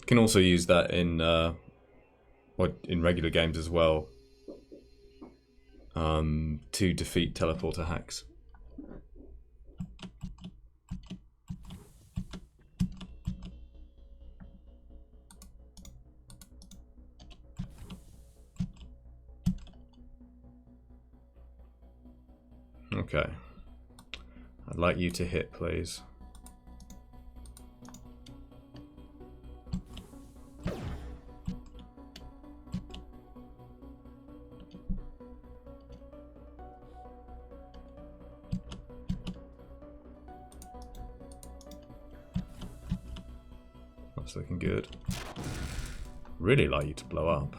Can also use that in regular games as well. To defeat teleporter hacks. Okay. I'd like you to hit, please. That's looking good. Really like you to blow up.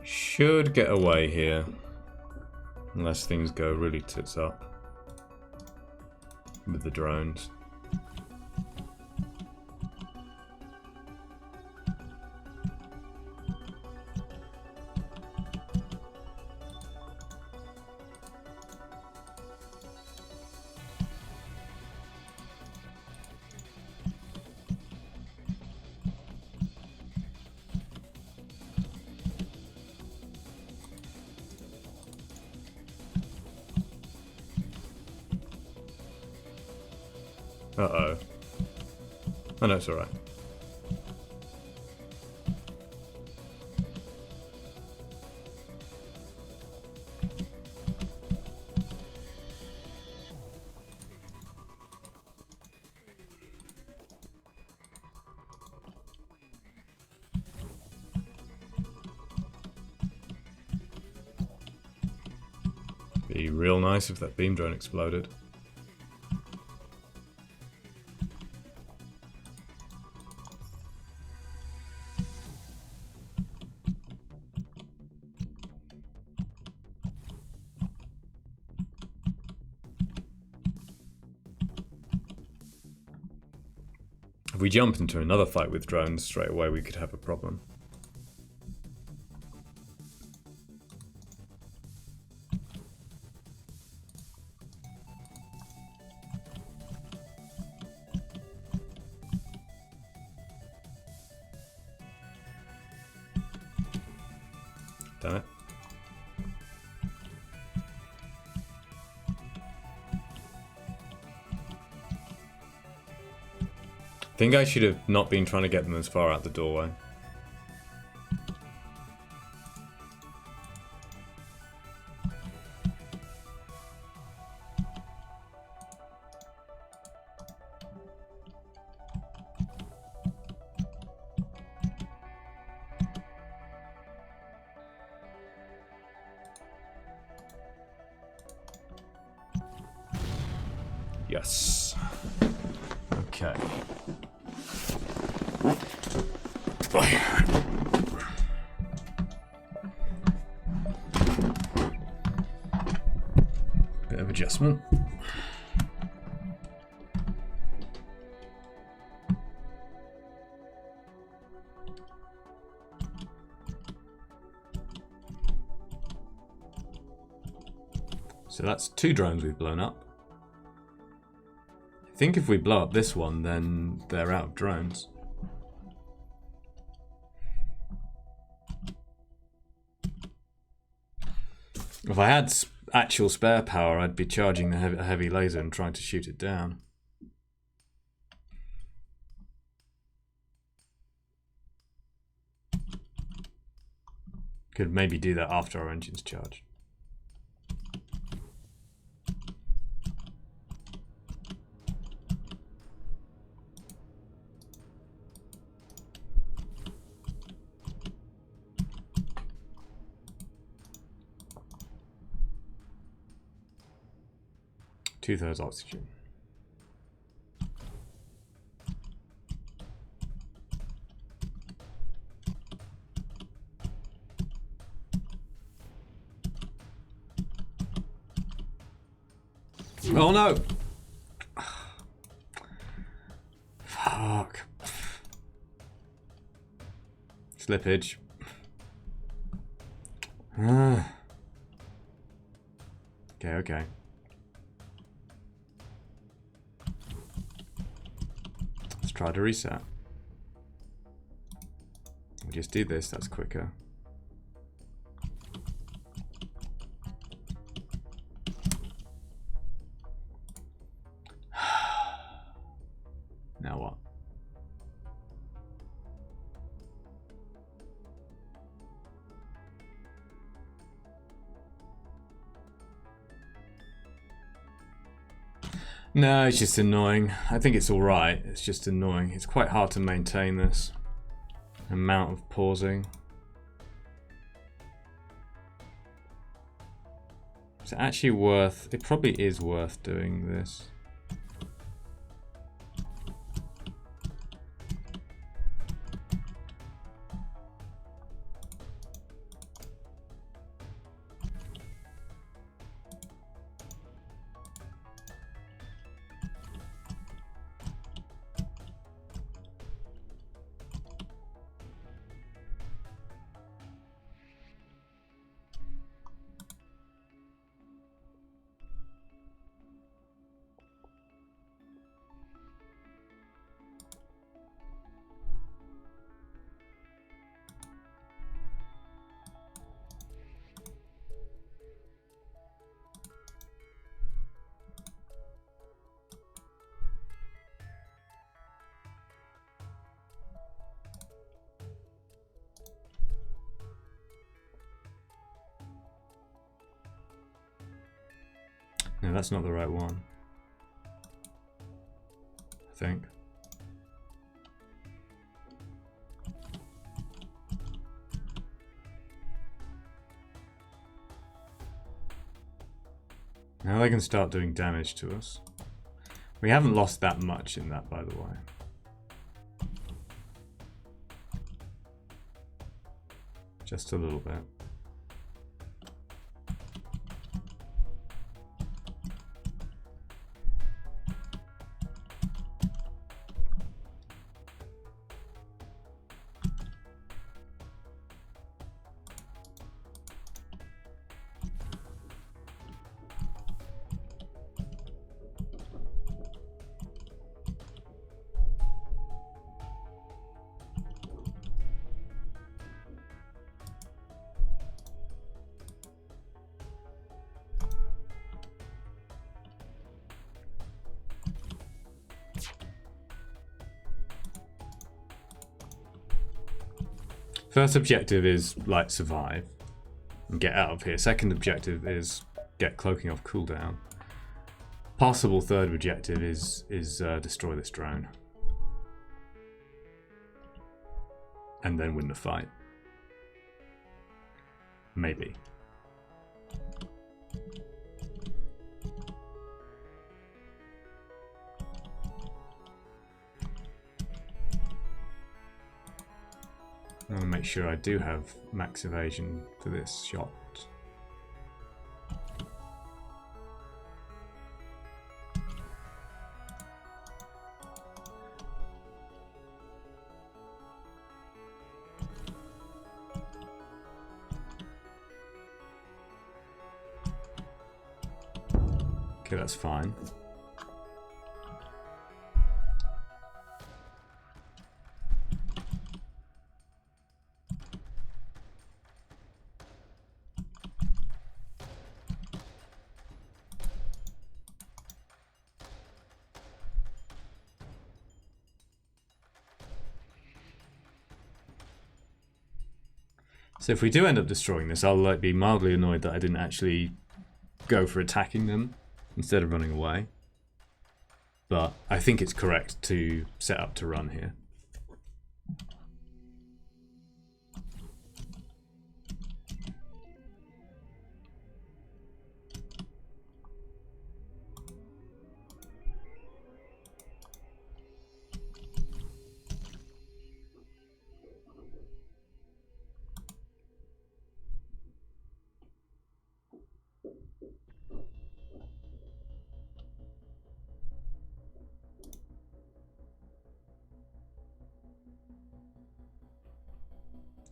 Should get away here, unless things go really tits up with the drones. Uh-oh. Oh no, it's alright. Be real nice if that beam drone exploded. If we jump into another fight with drones straight away, we could have a problem. Damn it. I think I should have not been trying to get them as far out the doorway. Okay. Bit of adjustment. So that's 2 drones we've blown up. I think if we blow up this one, then they're out of drones. If I had actual spare power, I'd be charging the heavy laser and trying to shoot it down. Could maybe do that after our engine's charged. Two-thirds oxygen. Oh no! Fuck. Slippage. Okay. Let's try to reset. We'll just do this, that's quicker. Now what? No, it's just annoying. I think it's alright, it's just annoying. It's quite hard to maintain this amount of pausing. Is it actually worth... It probably is worth doing this. No, that's not the right one. I think. Now they can start doing damage to us. We haven't lost that much in that, by the way. Just a little bit. First objective is, like, survive and get out of here. Second objective is get cloaking off cooldown. Possible third objective is destroy this drone. And then win the fight. Maybe. I want to make sure I do have max evasion for this shot. Okay, that's fine. So if we do end up destroying this, I'll like be mildly annoyed that I didn't actually go for attacking them instead of running away. But I think it's correct to set up to run here.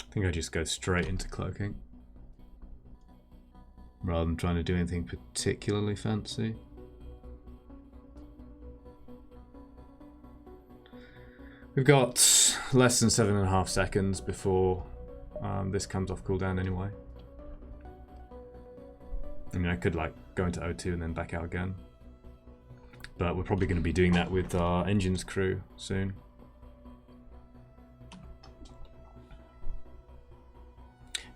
I think I just go straight into cloaking rather than trying to do anything particularly fancy. We've got less than 7.5 seconds before this comes off cooldown anyway. I mean, I could like go into O2 and then back out again, but we're probably going to be doing that with our engines crew soon.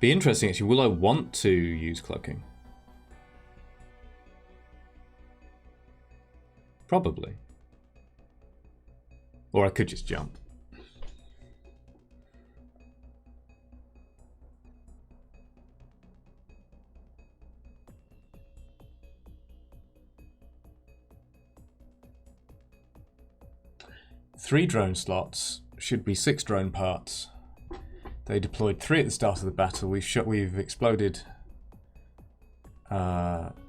Be interesting actually, will I want to use cloaking? Probably. Or I could just jump. Three drone slots, should be 6 drone parts. They deployed 3 at the start of the battle. We've exploded 2.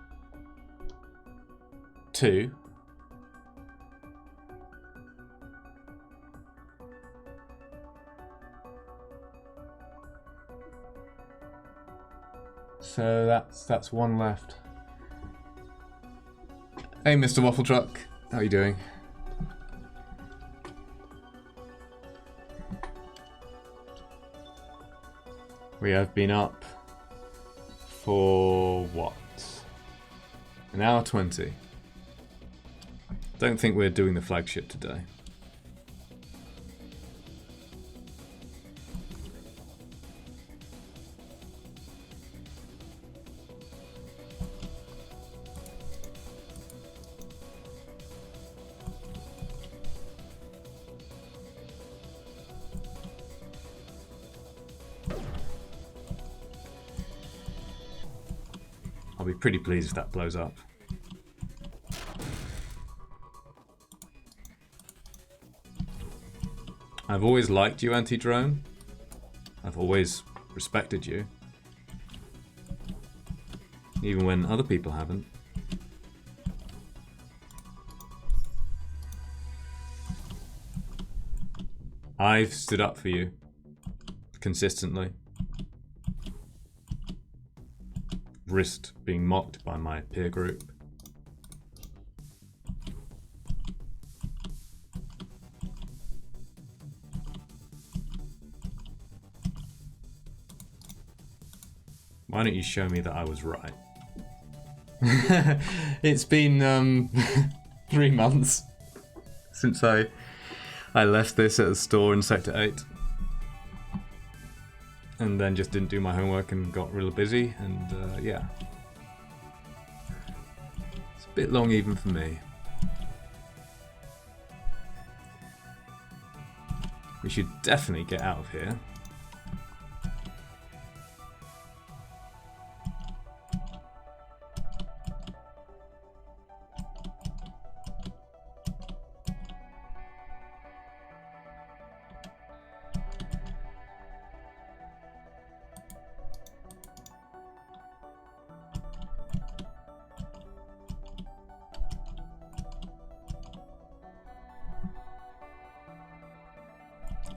So that's 1 left. Hey, Mr. Waffle Truck, how are you doing? We have been up for what? An hour 20. Don't think we're doing the flagship today. I'll be pretty pleased if that blows up. I've always liked you, anti-drone. I've always respected you. Even when other people haven't. I've stood up for you. Consistently. Risked being mocked by my peer group. Why don't you show me that I was right? It's been 3 months since I left this at the store in Sector 8. And then just didn't do my homework and got real busy, and yeah. It's a bit long even for me. We should definitely get out of here.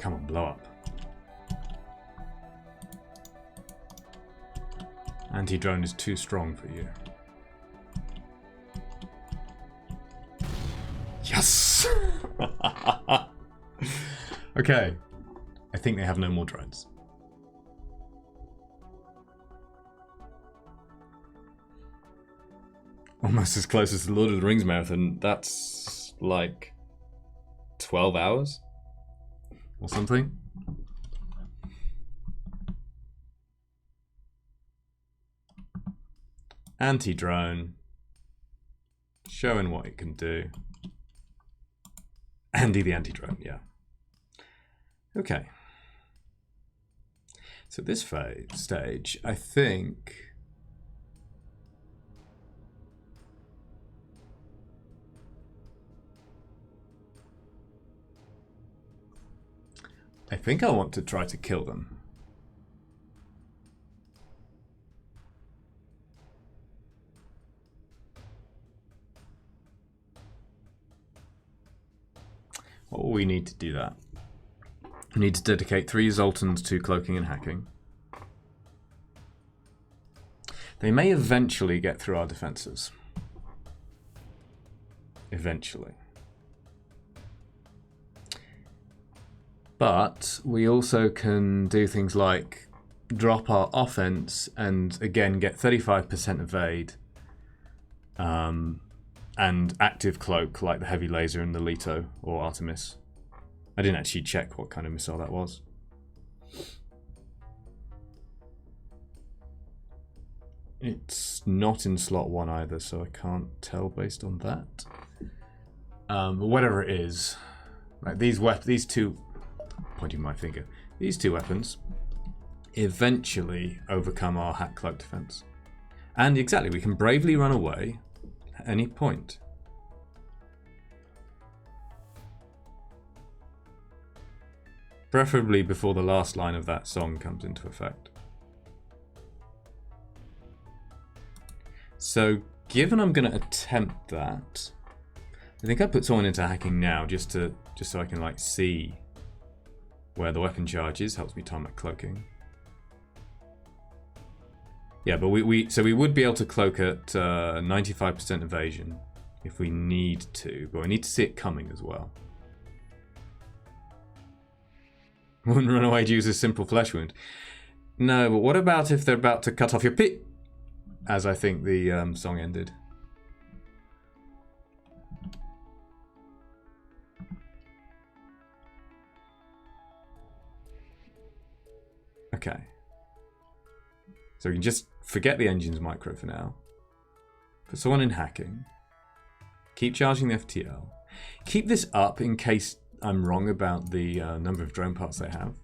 come on, blow up. Anti-drone is too strong for you. Yes! Okay. I think they have no more drones. Almost as close as the Lord of the Rings marathon. That's like 12 hours or something. Anti-drone. Showing what it can do. Andy the anti-drone, yeah. Okay. So this stage, I think... I want to try to kill them. What will we need to do that? We need to dedicate 3 Zoltans to cloaking and hacking. They may eventually get through our defenses. Eventually. But we also can do things like drop our offense and again get 35% evade and active cloak like the heavy laser and the Leto or Artemis. I didn't actually check what kind of missile that was. It's not in slot 1 either, so I can't tell based on that. But whatever it is, like these two, pointing my finger, these 2 weapons eventually overcome our hack cloak defense. And exactly, we can bravely run away at any point. Preferably before the last line of that song comes into effect. So, given I'm going to attempt that, I think I put someone into hacking now just so I can like see where the weapon charge is. Helps me time my cloaking. Yeah, but we would be able to cloak at 95% evasion if we need to, but we need to see it coming as well. Wouldn't run away to use a simple flesh wound. No, but what about if they're about to cut off your pit? As I think the song ended. Okay. So we can just forget the engine's micro for now. Put someone in hacking. Keep charging the FTL. Keep this up in case I'm wrong about the number of drone parts they have.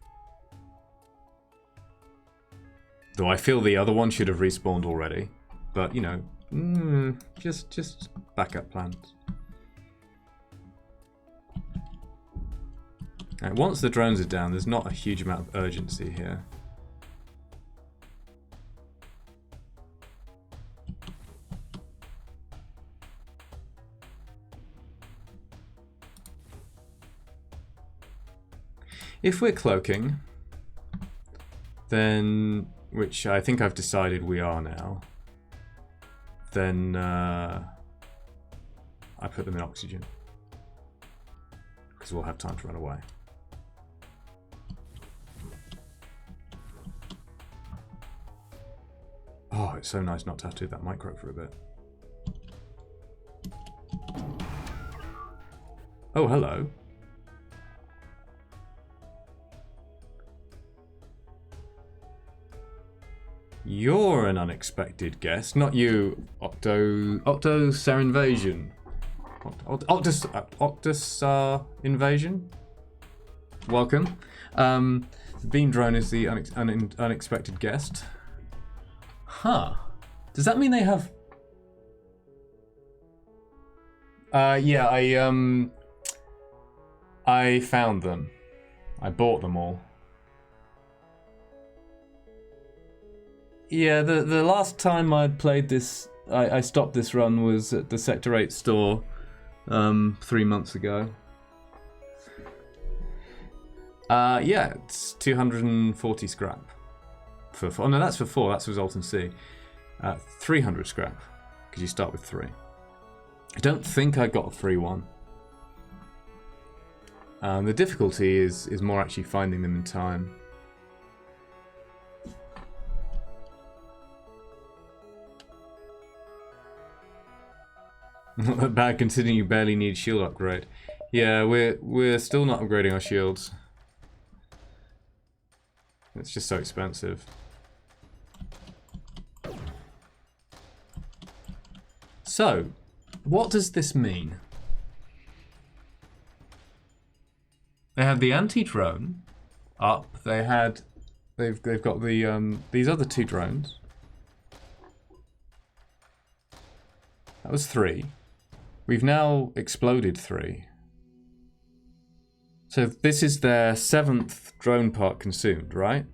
Though I feel the other one should have respawned already. But, you know, just backup plans. Right, once the drones are down, there's not a huge amount of urgency here. If we're cloaking, then, which I think I've decided we are now, then I put them in oxygen. Because we'll have time to run away. Oh, it's so nice not to have to do that micro for a bit. Oh, hello. You're an unexpected guest, not you, Octo Invasion. Octus Invasion. Welcome. The Beam Drone is the unexpected guest. Huh. Does that mean they have... yeah, I found them. I bought them all. Yeah, the last time I played this, I stopped this run was at the Sector 8 store 3 months ago. Yeah, it's 240 scrap. Oh no, that's for 4. That's for Zoltan C. 300 scrap, because you start with 3. I don't think I got a free one. The difficulty is more actually finding them in time. Not that bad considering you barely need shield upgrade. Yeah, we're still not upgrading our shields. It's just so expensive. So, what does this mean? They have the anti-drone up. They've got the these other 2 drones. That was 3. We've now exploded 3. So this is their 7th drone part consumed, right?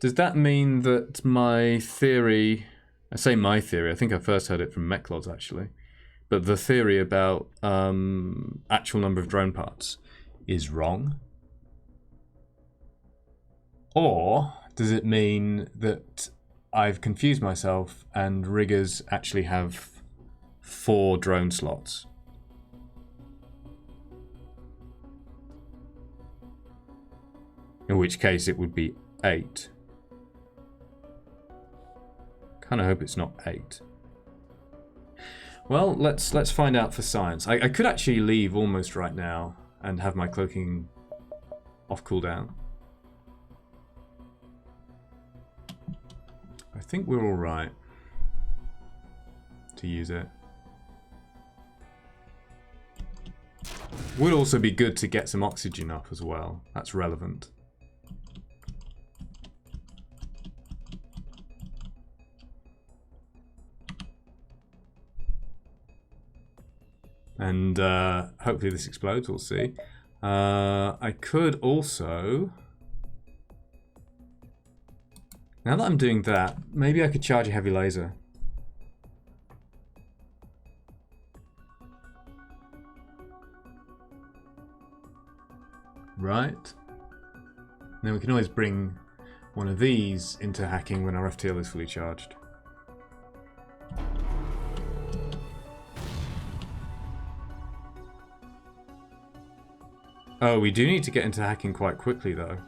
Does that mean that my theory, I say my theory, I think I first heard it from Mechlods actually, but the theory about actual number of drone parts is wrong? Or does it mean that I've confused myself and riggers actually have 4 drone slots? In which case it would be 8. Kind of hope it's not 8. Well, let's find out for science. I could actually leave almost right now and have my cloaking off cooldown. I think we're all right to use it. Would also be good to get some oxygen up as well. That's relevant. And hopefully this explodes, we'll see. I could also... Now that I'm doing that, maybe I could charge a heavy laser. Right. Then we can always bring one of these into hacking when our FTL is fully charged. Oh, we do need to get into hacking quite quickly though.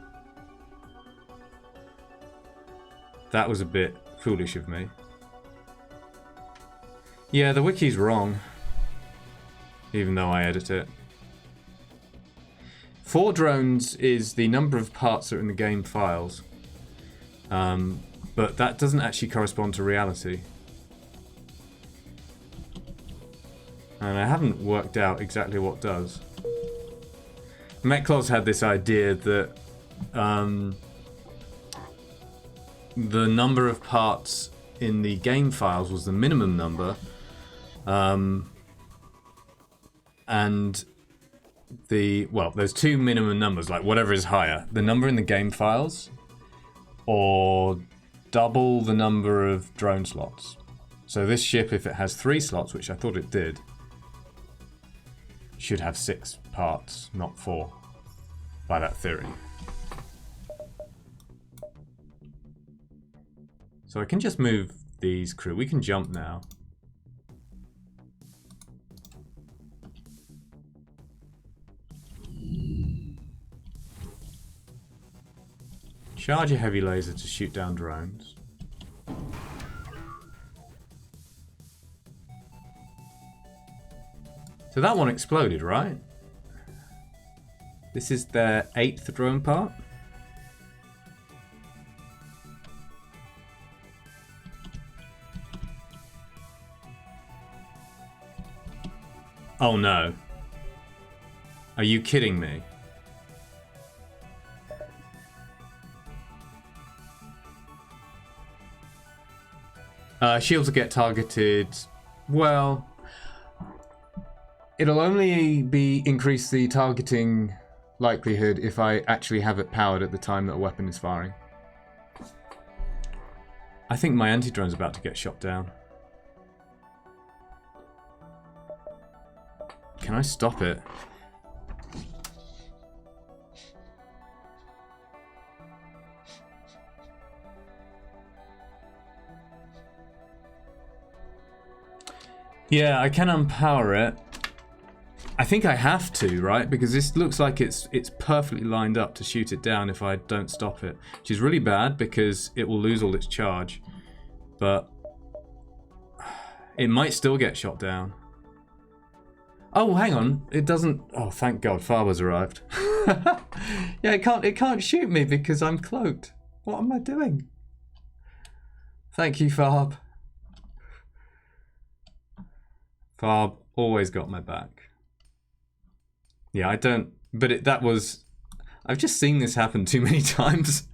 That was a bit foolish of me. Yeah, the wiki's wrong. Even though I edit it. 4 drones is the number of parts that are in the game files. But that doesn't actually correspond to reality. And I haven't worked out exactly what does. Mechlods had this idea that the number of parts in the game files was the minimum number, and there's 2 minimum numbers, like whatever is higher, the number in the game files or double the number of drone slots. So this ship, if it has 3 slots, which I thought it did, should have 6 parts, not 4, by that theory. So I can just move these crew. We can jump now. Charge a heavy laser to shoot down drones. So that one exploded, right? This is their 8th drone part. Oh no. Are you kidding me? Shields will get targeted. Well, it'll only increase the targeting likelihood if I actually have it powered at the time that a weapon is firing. I think my anti-drone's about to get shot down. Can I stop it? Yeah, I can unpower it. I think I have to, right? Because this looks like it's perfectly lined up to shoot it down if I don't stop it. Which is really bad because it will lose all its charge. But it might still get shot down. Oh, hang on. It doesn't... Oh, thank God. Faber's arrived. Yeah, it can't shoot me because I'm cloaked. What am I doing? Thank you, Farb. Farb always got my back. Yeah, I don't... But that was... I've just seen this happen too many times.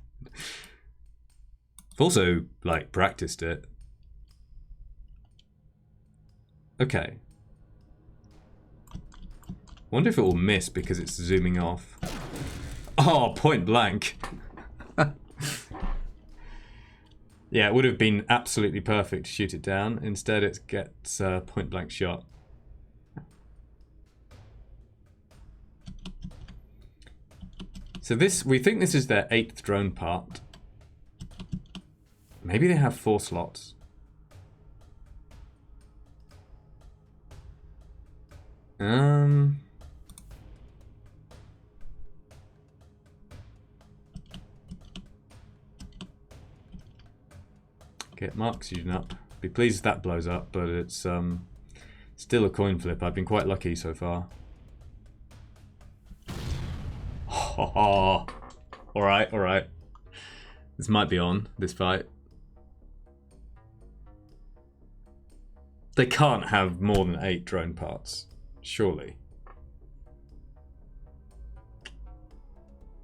I've also, like, practiced it. Okay. Wonder if it will miss because it's zooming off. Oh, point blank. Yeah, it would have been absolutely perfect to shoot it down. Instead, it gets a point blank shot. So this, we think this is their 8th drone part. Maybe they have 4 slots. Get oxygen up. Be pleased if that blows up, but it's still a coin flip. I've been quite lucky so far. Oh, alright, alright. This might be on, this fight. They can't have more than 8 drone parts, surely.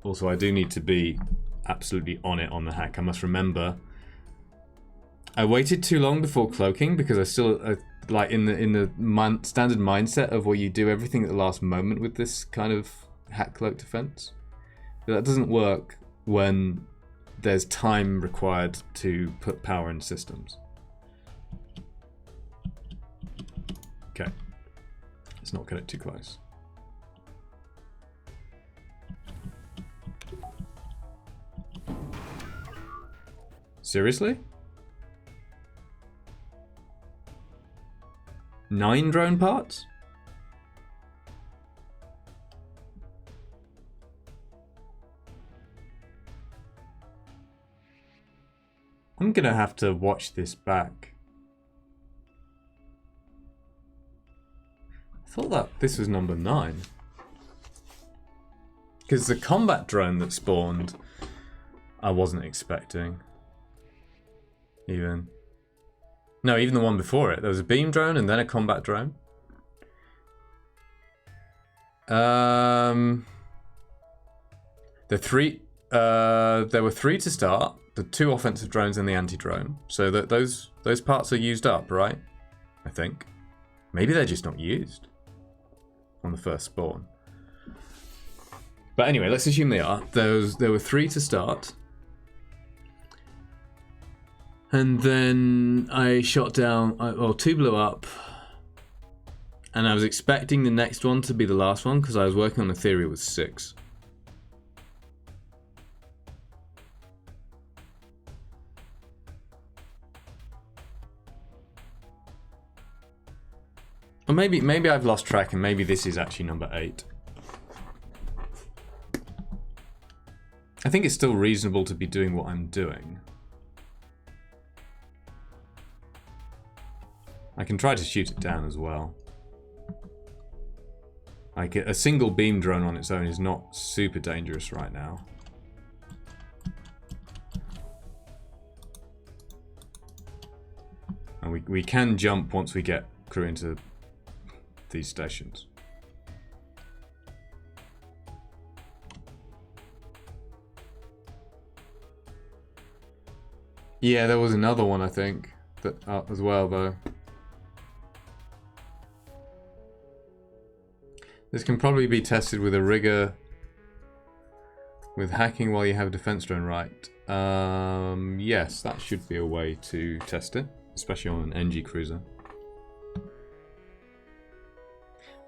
Also, I do need to be absolutely on it on the hack. I must remember I waited too long before cloaking because I still like in the standard mindset of where you do everything at the last moment with this kind of hack cloak defense. But that doesn't work when there's time required to put power in systems. Okay, let's not get it too close. Seriously? 9 drone parts? I'm gonna have to watch this back. I thought that this was number 9. Because the combat drone that spawned, I wasn't expecting. Even. No, even the one before it. There was a beam drone and then a combat drone. There were 3 to start. The 2 offensive drones and the anti-drone. So that those parts are used up, right? I think. Maybe they're just not used on the first spawn. But anyway, let's assume they are. There were 3 to start. And then I shot down, well, 2 blew up. And I was expecting the next one to be the last one because I was working on a theory it was 6. Or maybe I've lost track and maybe this is actually number 8. I think it's still reasonable to be doing what I'm doing. I can try to shoot it down as well. Like a single beam drone on its own is not super dangerous right now. And we can jump once we get crew into these stations. Yeah, there was another one I think that as well though. This can probably be tested with a rigger with hacking while you have a defense drone, right? Yes, that should be a way to test it, especially on an NG cruiser.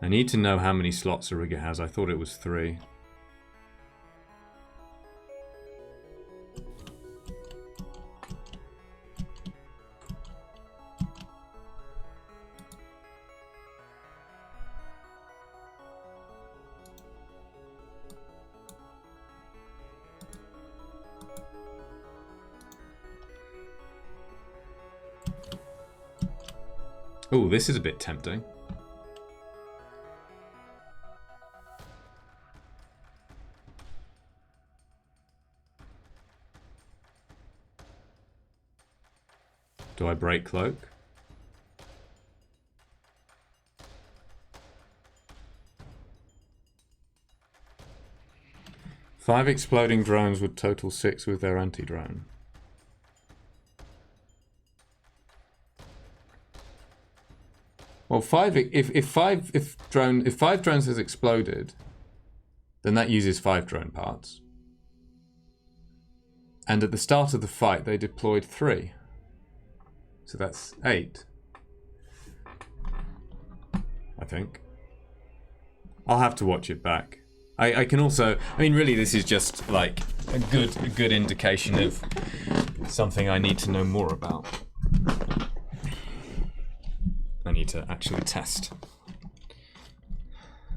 I need to know how many slots a rigger has. I thought it was 3. Oh, this is a bit tempting. Do I break cloak? Five exploding drones would total 6 with their anti-drone. Well, if five drones has exploded, then that uses 5 drone parts. And at the start of the fight, they deployed 3. So that's 8. I think. I'll have to watch it back. I can also, I mean, really, this is just like a good indication of something I need to know more about. I need to actually test.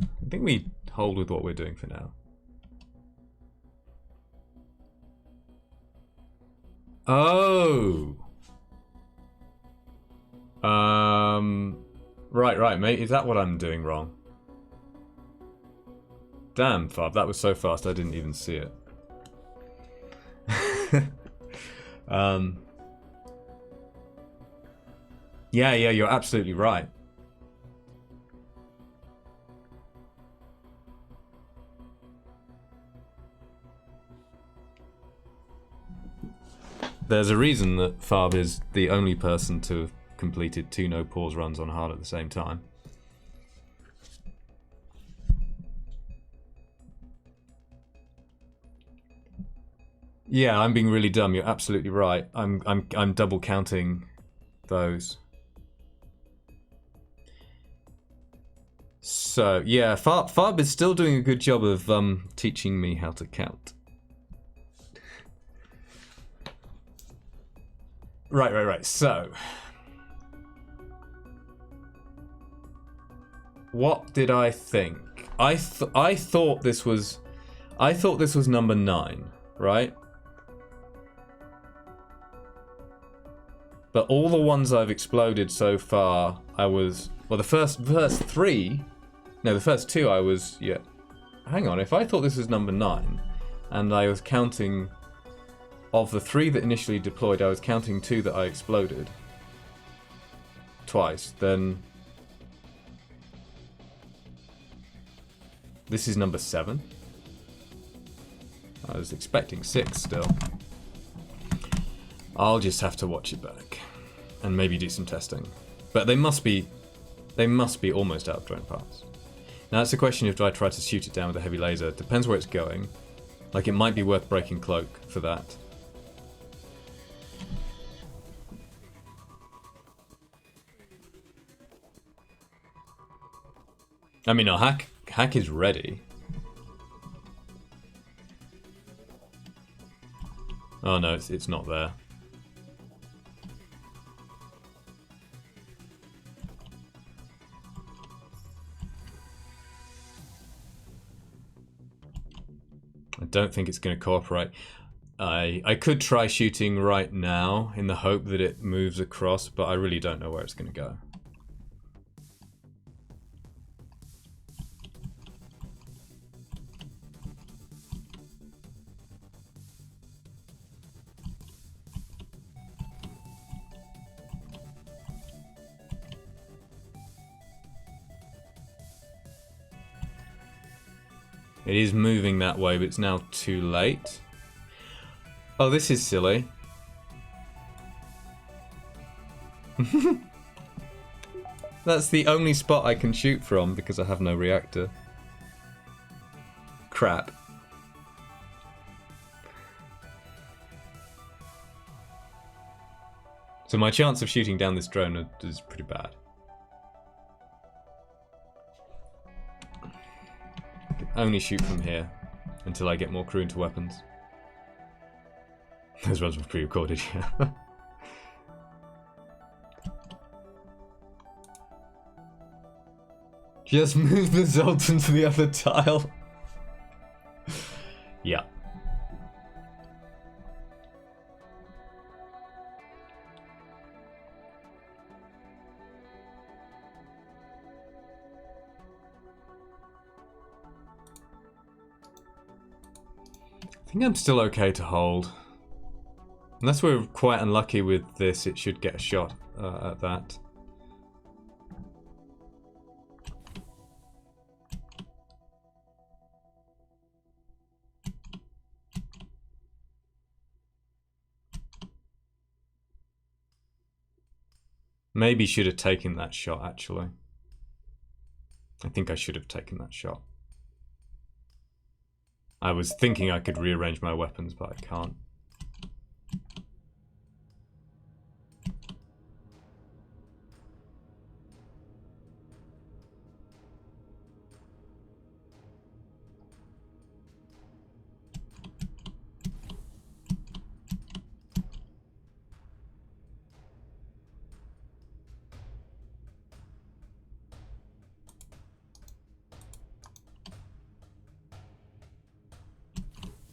I think we hold with what we're doing for now. Oh. Right, mate. Is that what I'm doing wrong? Damn, Fab, that was so fast I didn't even see it. Yeah, you're absolutely right. There's a reason that Fab is the only person to have completed 2 no-pause runs on hard at the same time. Yeah, I'm being really dumb. You're absolutely right. I'm double counting those. So yeah, Fab is still doing a good job of teaching me how to count. Right. So, what did I think? I thought this was number 9, right? But all the ones I've exploded so far, the first 2 I was, yeah. Hang on, if I thought this was number 9, and I was counting, of the 3 that initially deployed, I was counting 2 that I exploded twice, then this is number 7. I was expecting 6 still. I'll just have to watch it back and maybe do some testing. But they must be almost out of drone parts. Now it's a question of, do I try to shoot it down with a heavy laser? Depends where it's going. Like, it might be worth breaking cloak for that. I mean, no, hack is ready. Oh no, it's not there. I don't think it's going to cooperate. I could try shooting right now in the hope that it moves across, but I really don't know where it's going to go. It is moving that way, but it's now too late. Oh, this is silly. That's the only spot I can shoot from because I have no reactor. Crap. So my chance of shooting down this drone is pretty bad. only shoot from here until I get more crew into weapons. Those ones were pre-recorded, yeah. Just move the Zoltan to the other tile. Yeah. I think I'm still okay to hold. Unless we're quite unlucky with this, it should get a shot at that. Maybe should have taken that shot, actually. I think I should have taken that shot. I was thinking I could rearrange my weapons, but I can't.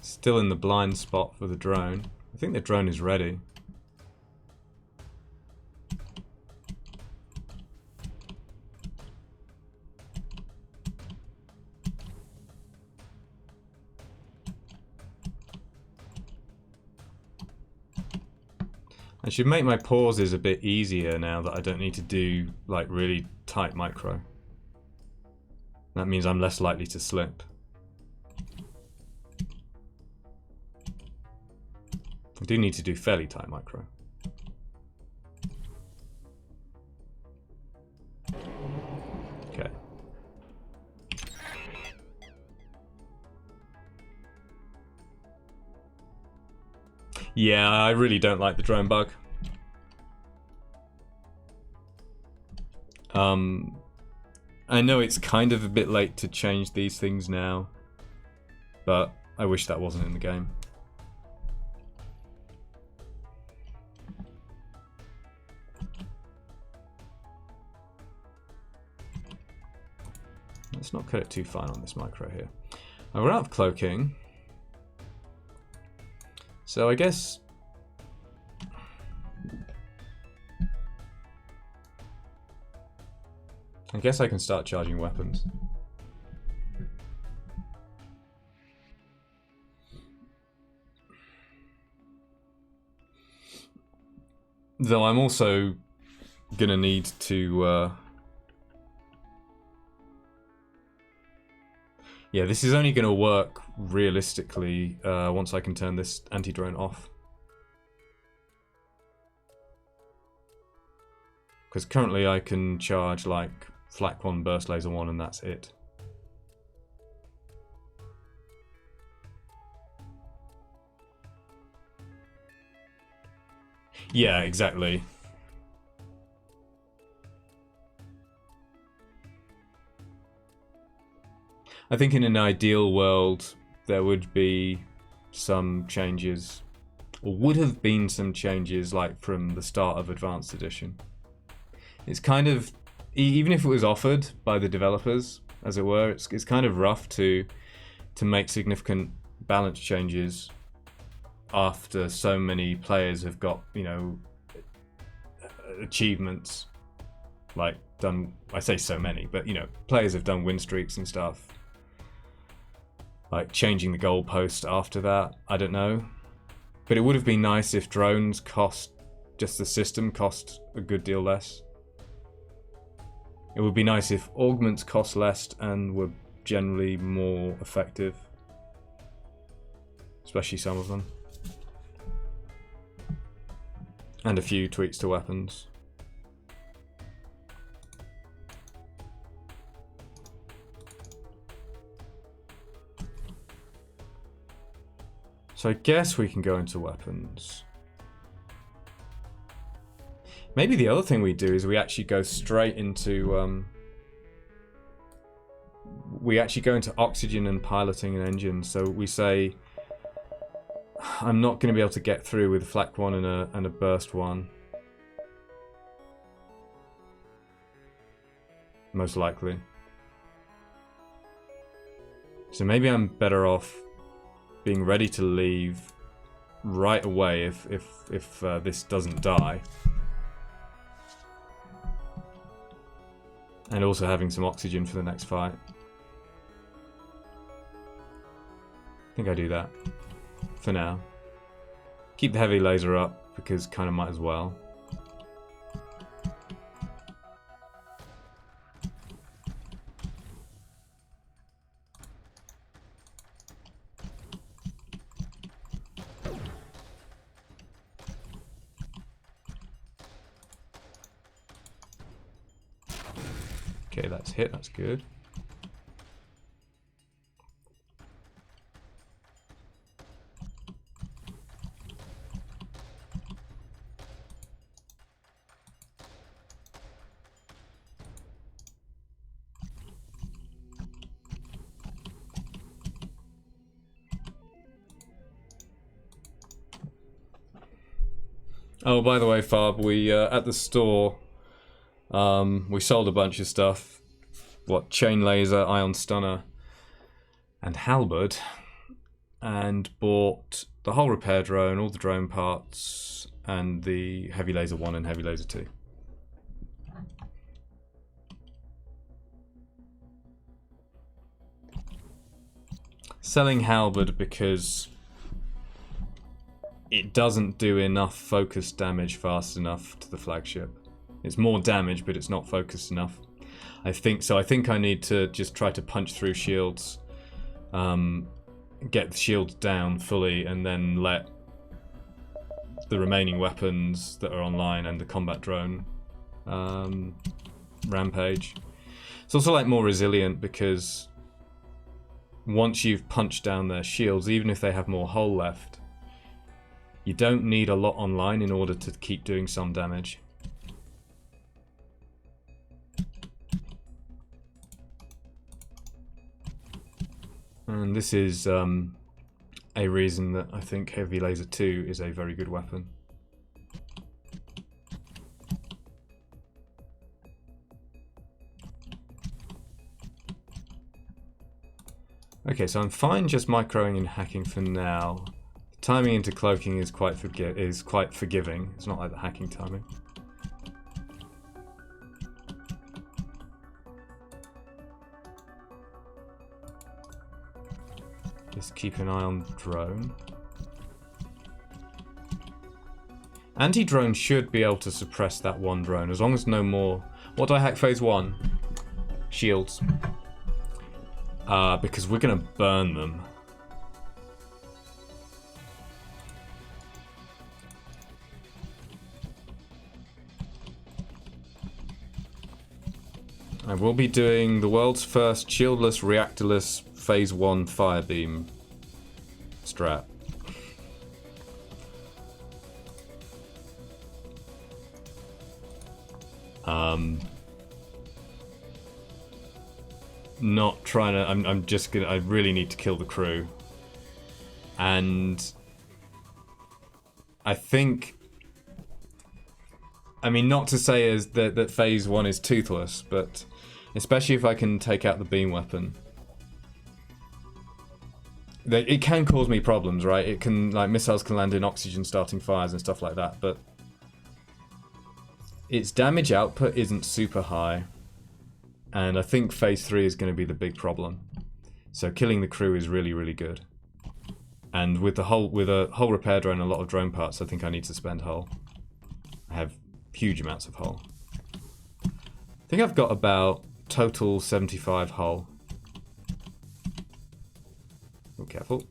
Still in the blind spot for the drone. I think the drone is ready. I should make my pauses a bit easier now that I don't need to do like really tight micro. That means I'm less likely to slip. I do need to do fairly tight micro. Okay. Yeah, I really don't like the drone bug. I know it's kind of a bit late to change these things now, but I wish that wasn't in the game. Let's not cut it too fine on this micro here. We're out of cloaking. So I guess... I can start charging weapons. Though I'm also gonna need to... Yeah, this is only going to work realistically once I can turn this anti-drone off. Because currently I can charge like Flak 1, Burst Laser 1 and that's it. Yeah, exactly. I think in an ideal world there would be some changes, or would have been some changes like from the start of Advanced Edition. It's kind of, even if it was offered by the developers, as it were, it's kind of rough to make significant balance changes after so many players have got, you know, achievements like done. I say so many, but you know, players have done win streaks and stuff. Like changing the goalpost after that, I don't know. But it would have been nice if drones cost, just the system cost a good deal less. It would be nice if augments cost less and were generally more effective. Especially some of them. And a few tweaks to weapons. So I guess we can go into weapons. Maybe the other thing we do is we actually go straight into we actually go into oxygen and piloting an engine. So we say, I'm not going to be able to get through with a flak 1 and a burst 1. Most likely. So maybe I'm better off being ready to leave right away if this doesn't die. And also having some oxygen for the next fight. I think I do that. For now. Keep the heavy laser up, because kind of might as well. Okay, that's hit, that's good. Oh, by the way, Farb, we at the store, we sold a bunch of stuff. What, chain laser, ion stunner, and halberd, and bought the whole repair drone, all the drone parts, and the heavy laser 1 and heavy laser 2. Selling halberd because it doesn't do enough focus damage fast enough to the flagship. It's more damage, but it's not focused enough. I think so. I think I need to just try to punch through shields, get the shields down fully, and then let the remaining weapons that are online and the combat drone rampage. It's also like more resilient because once you've punched down their shields, even if they have more hull left, you don't need a lot online in order to keep doing some damage. And this is a reason that I think Heavy Laser 2 is a very good weapon. Okay, so I'm fine just microing and hacking for now. Timing into cloaking is quite forgiving. It's not like the hacking timing. Just keep an eye on drone. Anti-drone should be able to suppress that one drone as long as no more. What do I hack phase 1? Shields. Because we're gonna burn them. I will be doing the world's first shieldless, reactorless phase 1 firebeam strat. Not trying to. I'm just gonna. I really need to kill the crew, and I think. I mean, not to say as that phase 1 is toothless, but especially if I can take out the beam weapon, it can cause me problems, right? It can, like, missiles can land in oxygen starting fires and stuff like that, but its damage output isn't super high, and I think phase 3 is going to be the big problem. So killing the crew is really, really good. And with a whole repair drone and a lot of drone parts, I think I need to spend hull. I have huge amounts of hull. I think I've got about total 75 hull. Oh, careful.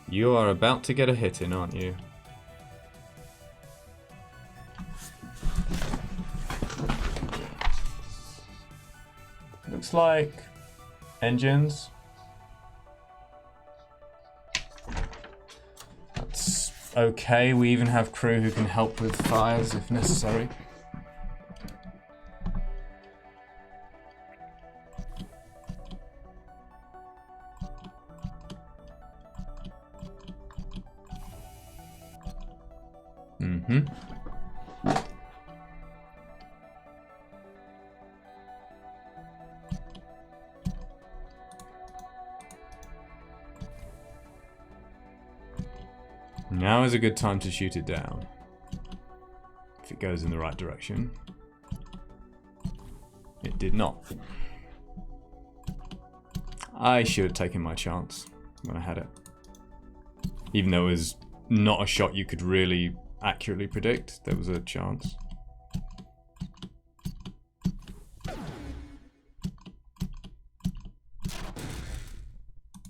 You are about to get a hit in, aren't you? looks like engines. That's okay. We even have crew who can help with fires if necessary. Mm-hmm. Now is a good time to shoot it down. If it goes in the right direction. It did not. I should have taken my chance when I had it. Even though it was not a shot you could really accurately predict, there was a chance.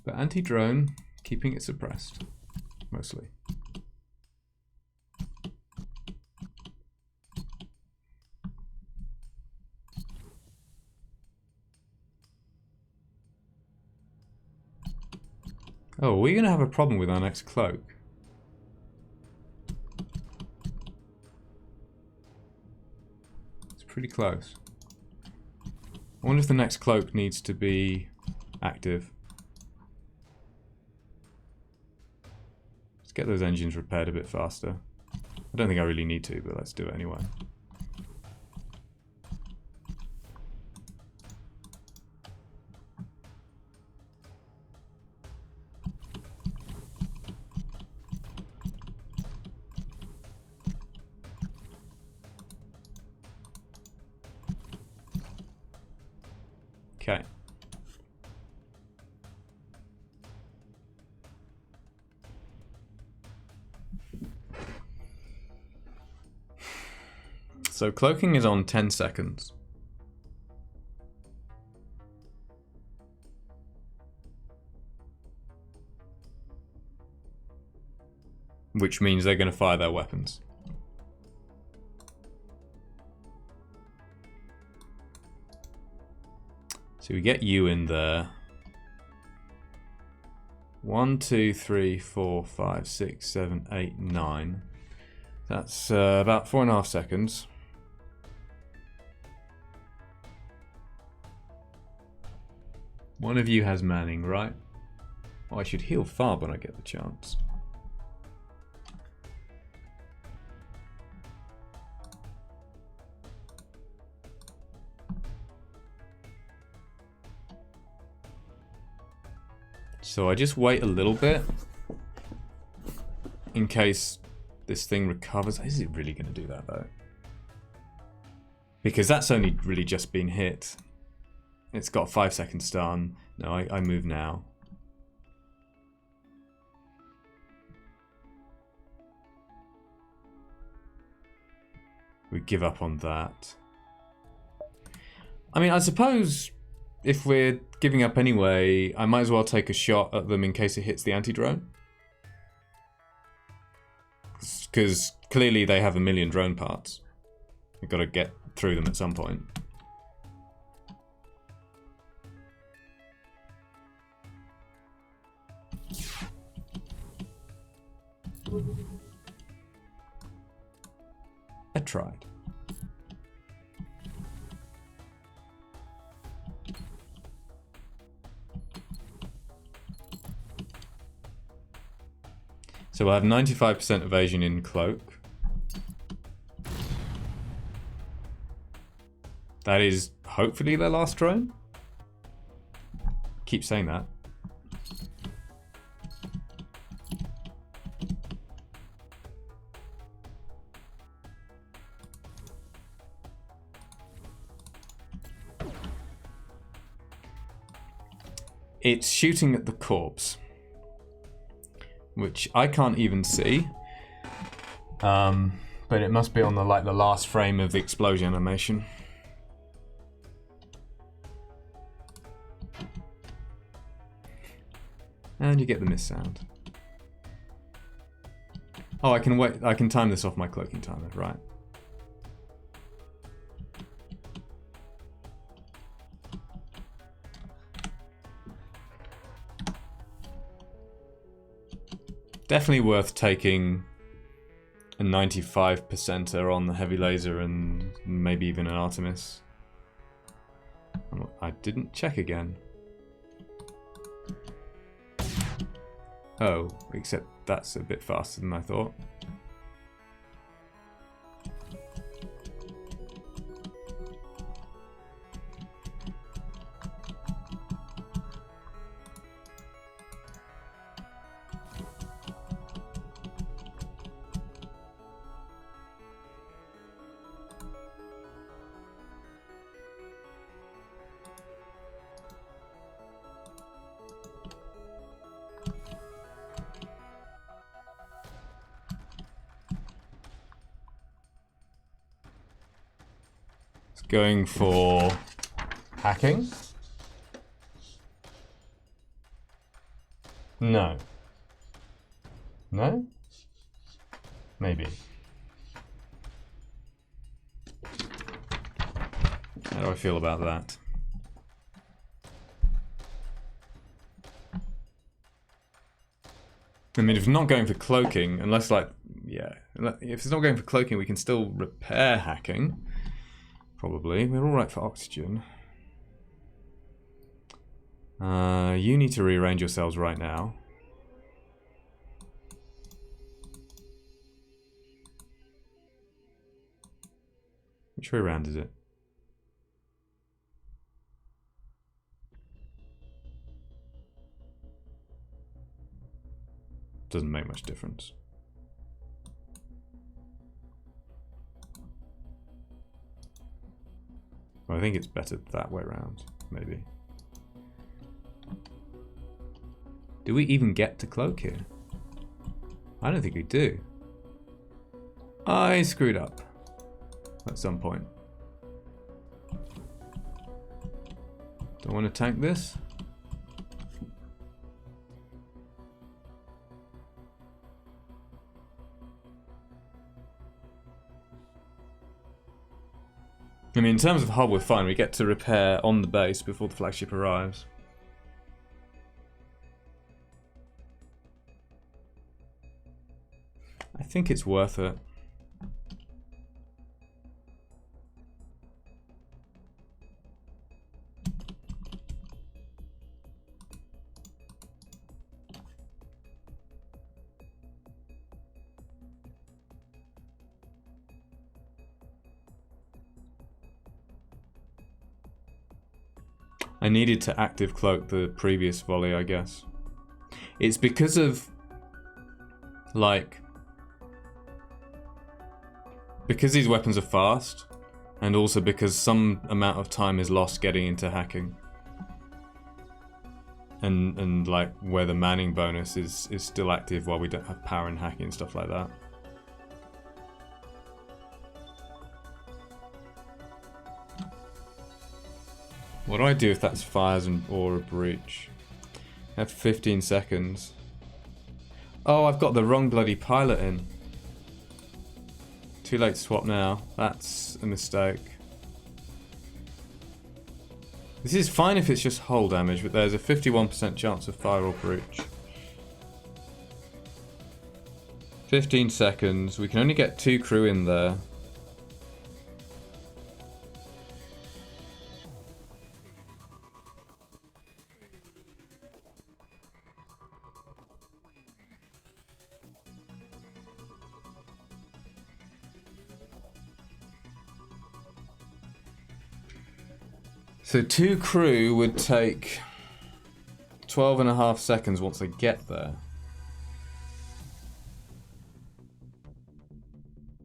But anti-drone, keeping it suppressed, mostly. Oh, we're going to have a problem with our next cloak. It's pretty close. I wonder if the next cloak needs to be active. Let's get those engines repaired a bit faster. I don't think I really need to, but let's do it anyway. Okay. So cloaking is on 10 seconds. Which means they're going to fire their weapons. So we get you in there. 1, 2, 3, 4, 5, 6, 7, 8, 9. That's about 4.5 seconds. One of you has manning, right? Oh, I should heal Farb when I get the chance. So I just wait a little bit in case this thing recovers. Is it really going to do that though? Because that's only really just been hit. It's got 5 seconds stun. No, I move now. We give up on that. I mean, I suppose if we're giving up anyway, I might as well take a shot at them in case it hits the anti-drone. Because clearly they have 1,000,000 drone parts. We've got to get through them at some point. I tried. So we'll have 95% evasion in cloak. That is hopefully their last drone. Keep saying that. It's shooting at the corpse, which I can't even see, but it must be on the last frame of the explosion animation. And you get the miss sound. Oh, I can wait. I can time this off my cloaking timer, right? Definitely worth taking a 95%er on the heavy laser and maybe even an Artemis. I didn't check again. Oh, except that's a bit faster than I thought. Going for hacking? No. No? Maybe. How do I feel about that? I mean, if it's not going for cloaking, unless like, yeah, if it's not going for cloaking, we can still repair hacking. Probably. We're alright for oxygen. You need to rearrange your cells right now. Which way around is it? Doesn't make much difference. Well, I think it's better that way around, maybe. Do we even get to cloak here? I don't think we do. I screwed up at some point. Don't want to tank this. I mean, in terms of hull, we're fine. We get to repair on the base before the flagship arrives. I think it's worth it. I needed to active cloak the previous volley, I guess. It's because of, like, because these weapons are fast, and also because some amount of time is lost getting into hacking. And like, where the manning bonus is still active while we don't have power and hacking and stuff like that. What do I do if that's fires or a breach? I have 15 seconds. Oh, I've got the wrong bloody pilot in. Too late to swap now. That's a mistake. This is fine if it's just hull damage, but there's a 51% chance of fire or breach. 15 seconds. We can only get 2 crew in there. So 2 crew would take 12.5 seconds once they get there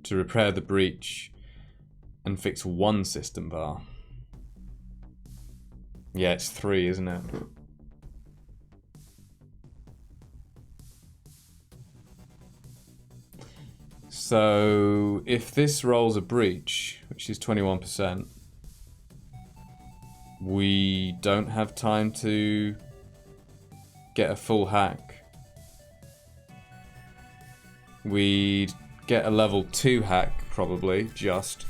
to repair the breach and fix 1 system bar. Yeah, it's 3, isn't it? So if this rolls a breach, which is 21%, we don't have time to get a full hack. We'd get a level 2 hack, probably, just.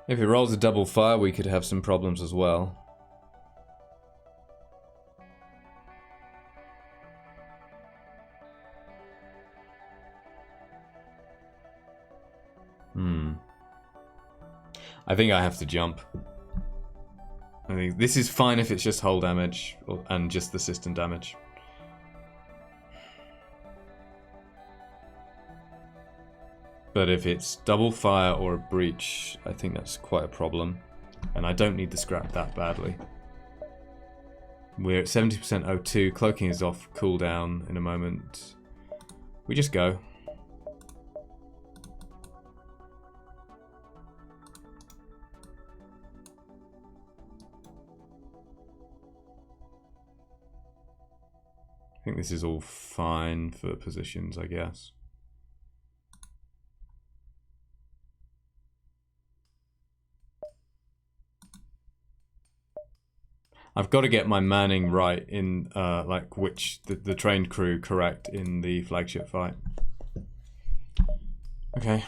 If it rolls a double fire, we could have some problems as well. I think I have to jump. I think this is fine if it's just hull damage and just the system damage. But if it's double fire or a breach, I think that's quite a problem. And I don't need the scrap that badly. We're at 70% O2. Cloaking is off cooldown in a moment. We just go. I think this is all fine for positions, I guess. I've got to get my manning right in, like, the trained crew correct in the flagship fight. Okay.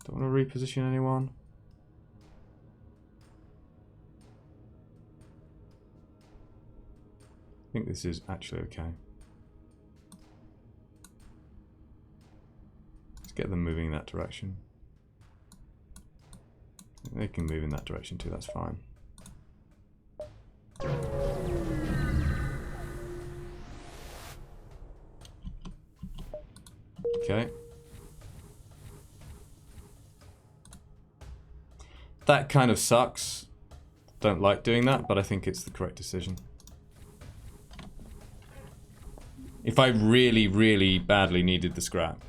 Don't want to reposition anyone. I think this is actually okay. Let's get them moving in that direction. They can move in that direction too, that's fine. Okay. That kind of sucks. Don't like doing that, but I think it's the correct decision. If I really, really badly needed the scrap,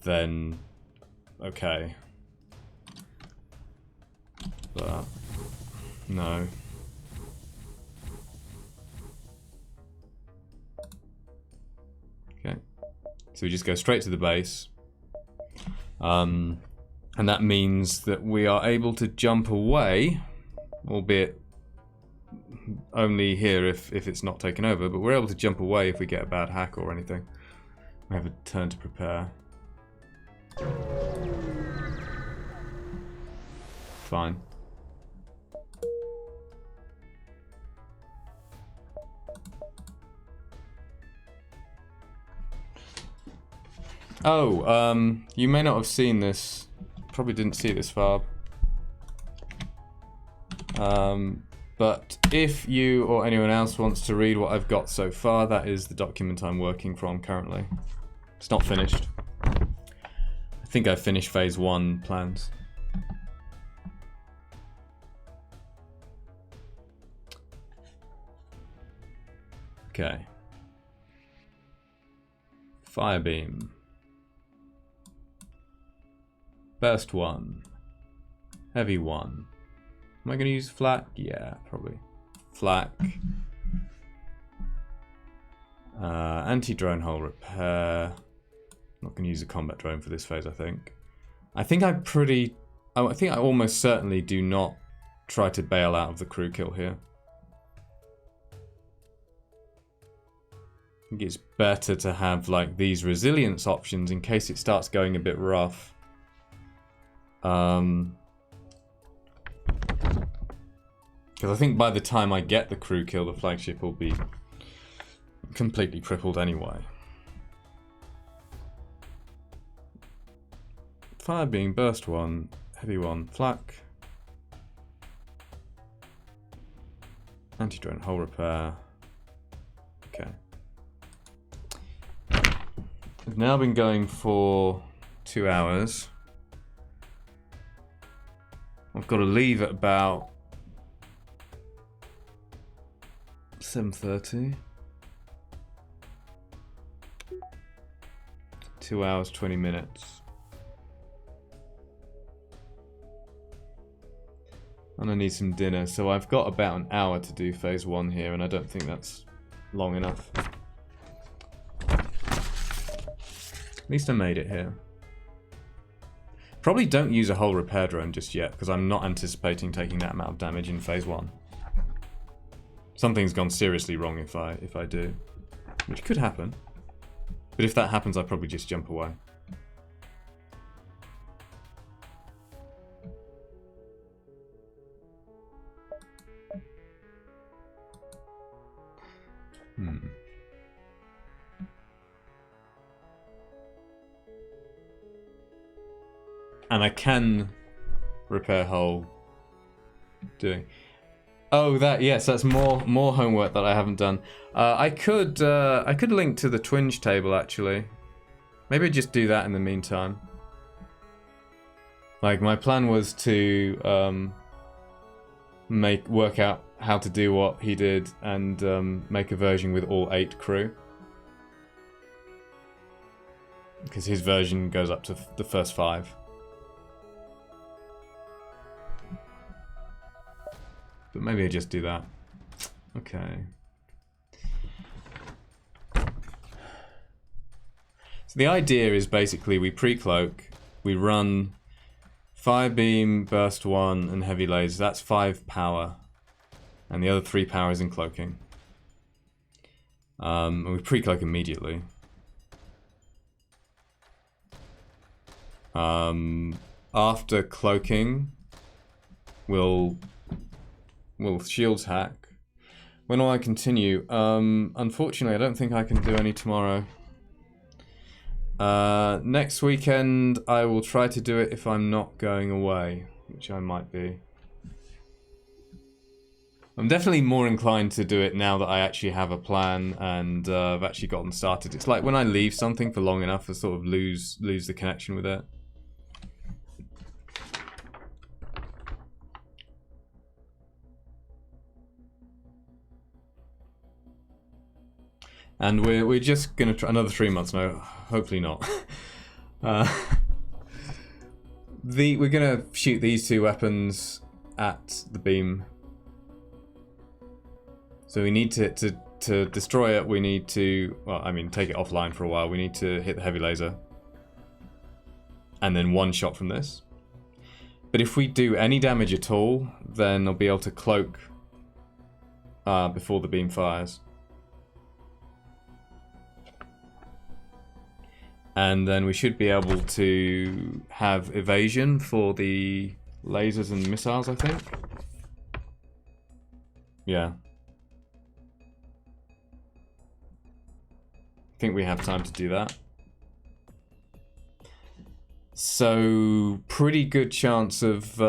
then okay. But no. Okay. So we just go straight to the base. And that means that we are able to jump away, albeit only here if it's not taken over, but we're able to jump away if we get a bad hack or anything. We have a turn to prepare. Fine. Oh, you may not have seen this. Probably didn't see this, Farb. But if you or anyone else wants to read what I've got so far, that is the document I'm working from currently. It's not finished. I think I finished phase 1 plans. Okay. Firebeam. Burst 1. Heavy 1. Am I going to use flak? Yeah, probably. Flak. Anti-drone hull repair. Not going to use a combat drone for this phase, I think. I think I almost certainly do not try to bail out of the crew kill here. I think it's better to have like these resilience options in case it starts going a bit rough. Because I think by the time I get the crew kill, the flagship will be completely crippled anyway. Firebeam, burst 1, heavy 1, flak. Anti-drone hull repair. Okay. I've now been going for 2 hours. I've got to leave at about 7:30. 2 hours, 20 minutes. And I need some dinner, so I've got about an hour to do phase 1 here, and I don't think that's long enough. At least I made it here. Probably don't use a hull repair drone just yet, because I'm not anticipating taking that amount of damage in phase 1. Something's gone seriously wrong if I do, which could happen. But if that happens, I'll probably just jump away. And I can repair hull doing... Oh, yes, that's more homework that I haven't done. I could link to the twinge table, actually. Maybe just do that in the meantime. Like, my plan was to work out how to do what he did and make a version with all 8 crew. Because his version goes up to the first 5. But maybe I just do that. Okay. So the idea is basically we pre-cloak, we run fire beam, burst 1, and heavy laser. That's 5 power. And the other 3 power is in cloaking. And we pre-cloak immediately. After cloaking, we'll shields hack. When will I continue? Unfortunately, I don't think I can do any tomorrow. Next weekend, I will try to do it if I'm not going away, which I might be. I'm definitely more inclined to do it now that I actually have a plan and I've actually gotten started. It's like when I leave something for long enough, I sort of lose the connection with it. And we're just gonna try another 3 months. No, hopefully not. We're gonna shoot these 2 weapons at the beam. So we need to destroy it. We need to, well, I mean, take it offline for a while. We need to hit the heavy laser, and then 1 shot from this. But if we do any damage at all, then I'll be able to cloak before the beam fires. And then we should be able to have evasion for the lasers and missiles, I think. Yeah. I think we have time to do that. So, pretty good chance of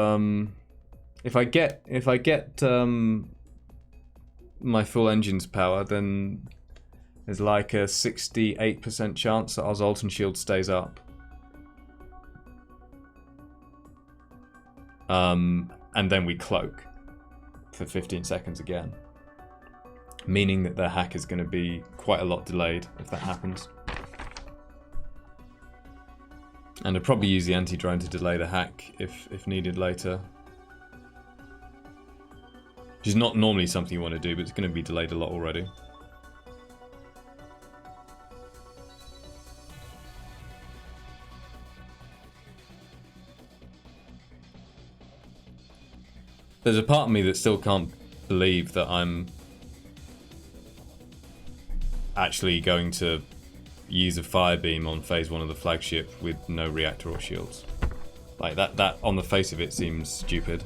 if I get my full engine's power, then there's like a 68% chance that our Zoltan shield stays up. And then we cloak for 15 seconds again. Meaning that the hack is going to be quite a lot delayed if that happens. And I'd probably use the anti-drone to delay the hack if needed later. Which is not normally something you want to do, but it's going to be delayed a lot already. There's a part of me that still can't believe that I'm actually going to use a fire beam on phase 1 of the flagship with no reactor or shields. Like that on the face of it seems stupid.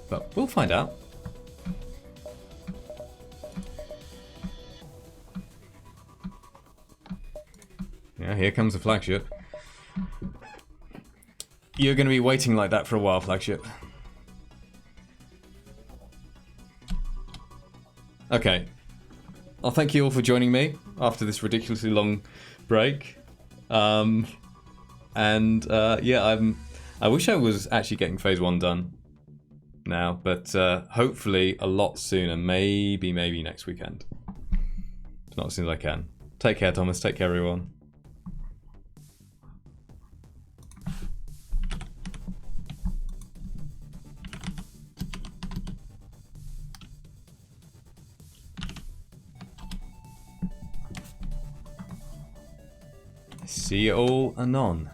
But we'll find out. Yeah, here comes the flagship. You're going to be waiting like that for a while, flagship. Okay. I'll thank you all for joining me after this ridiculously long break. Yeah, I wish I was actually getting phase 1 done now, but hopefully a lot sooner. Maybe next weekend. Not as soon as I can. Take care, Thomas. Take care, everyone. See you all anon.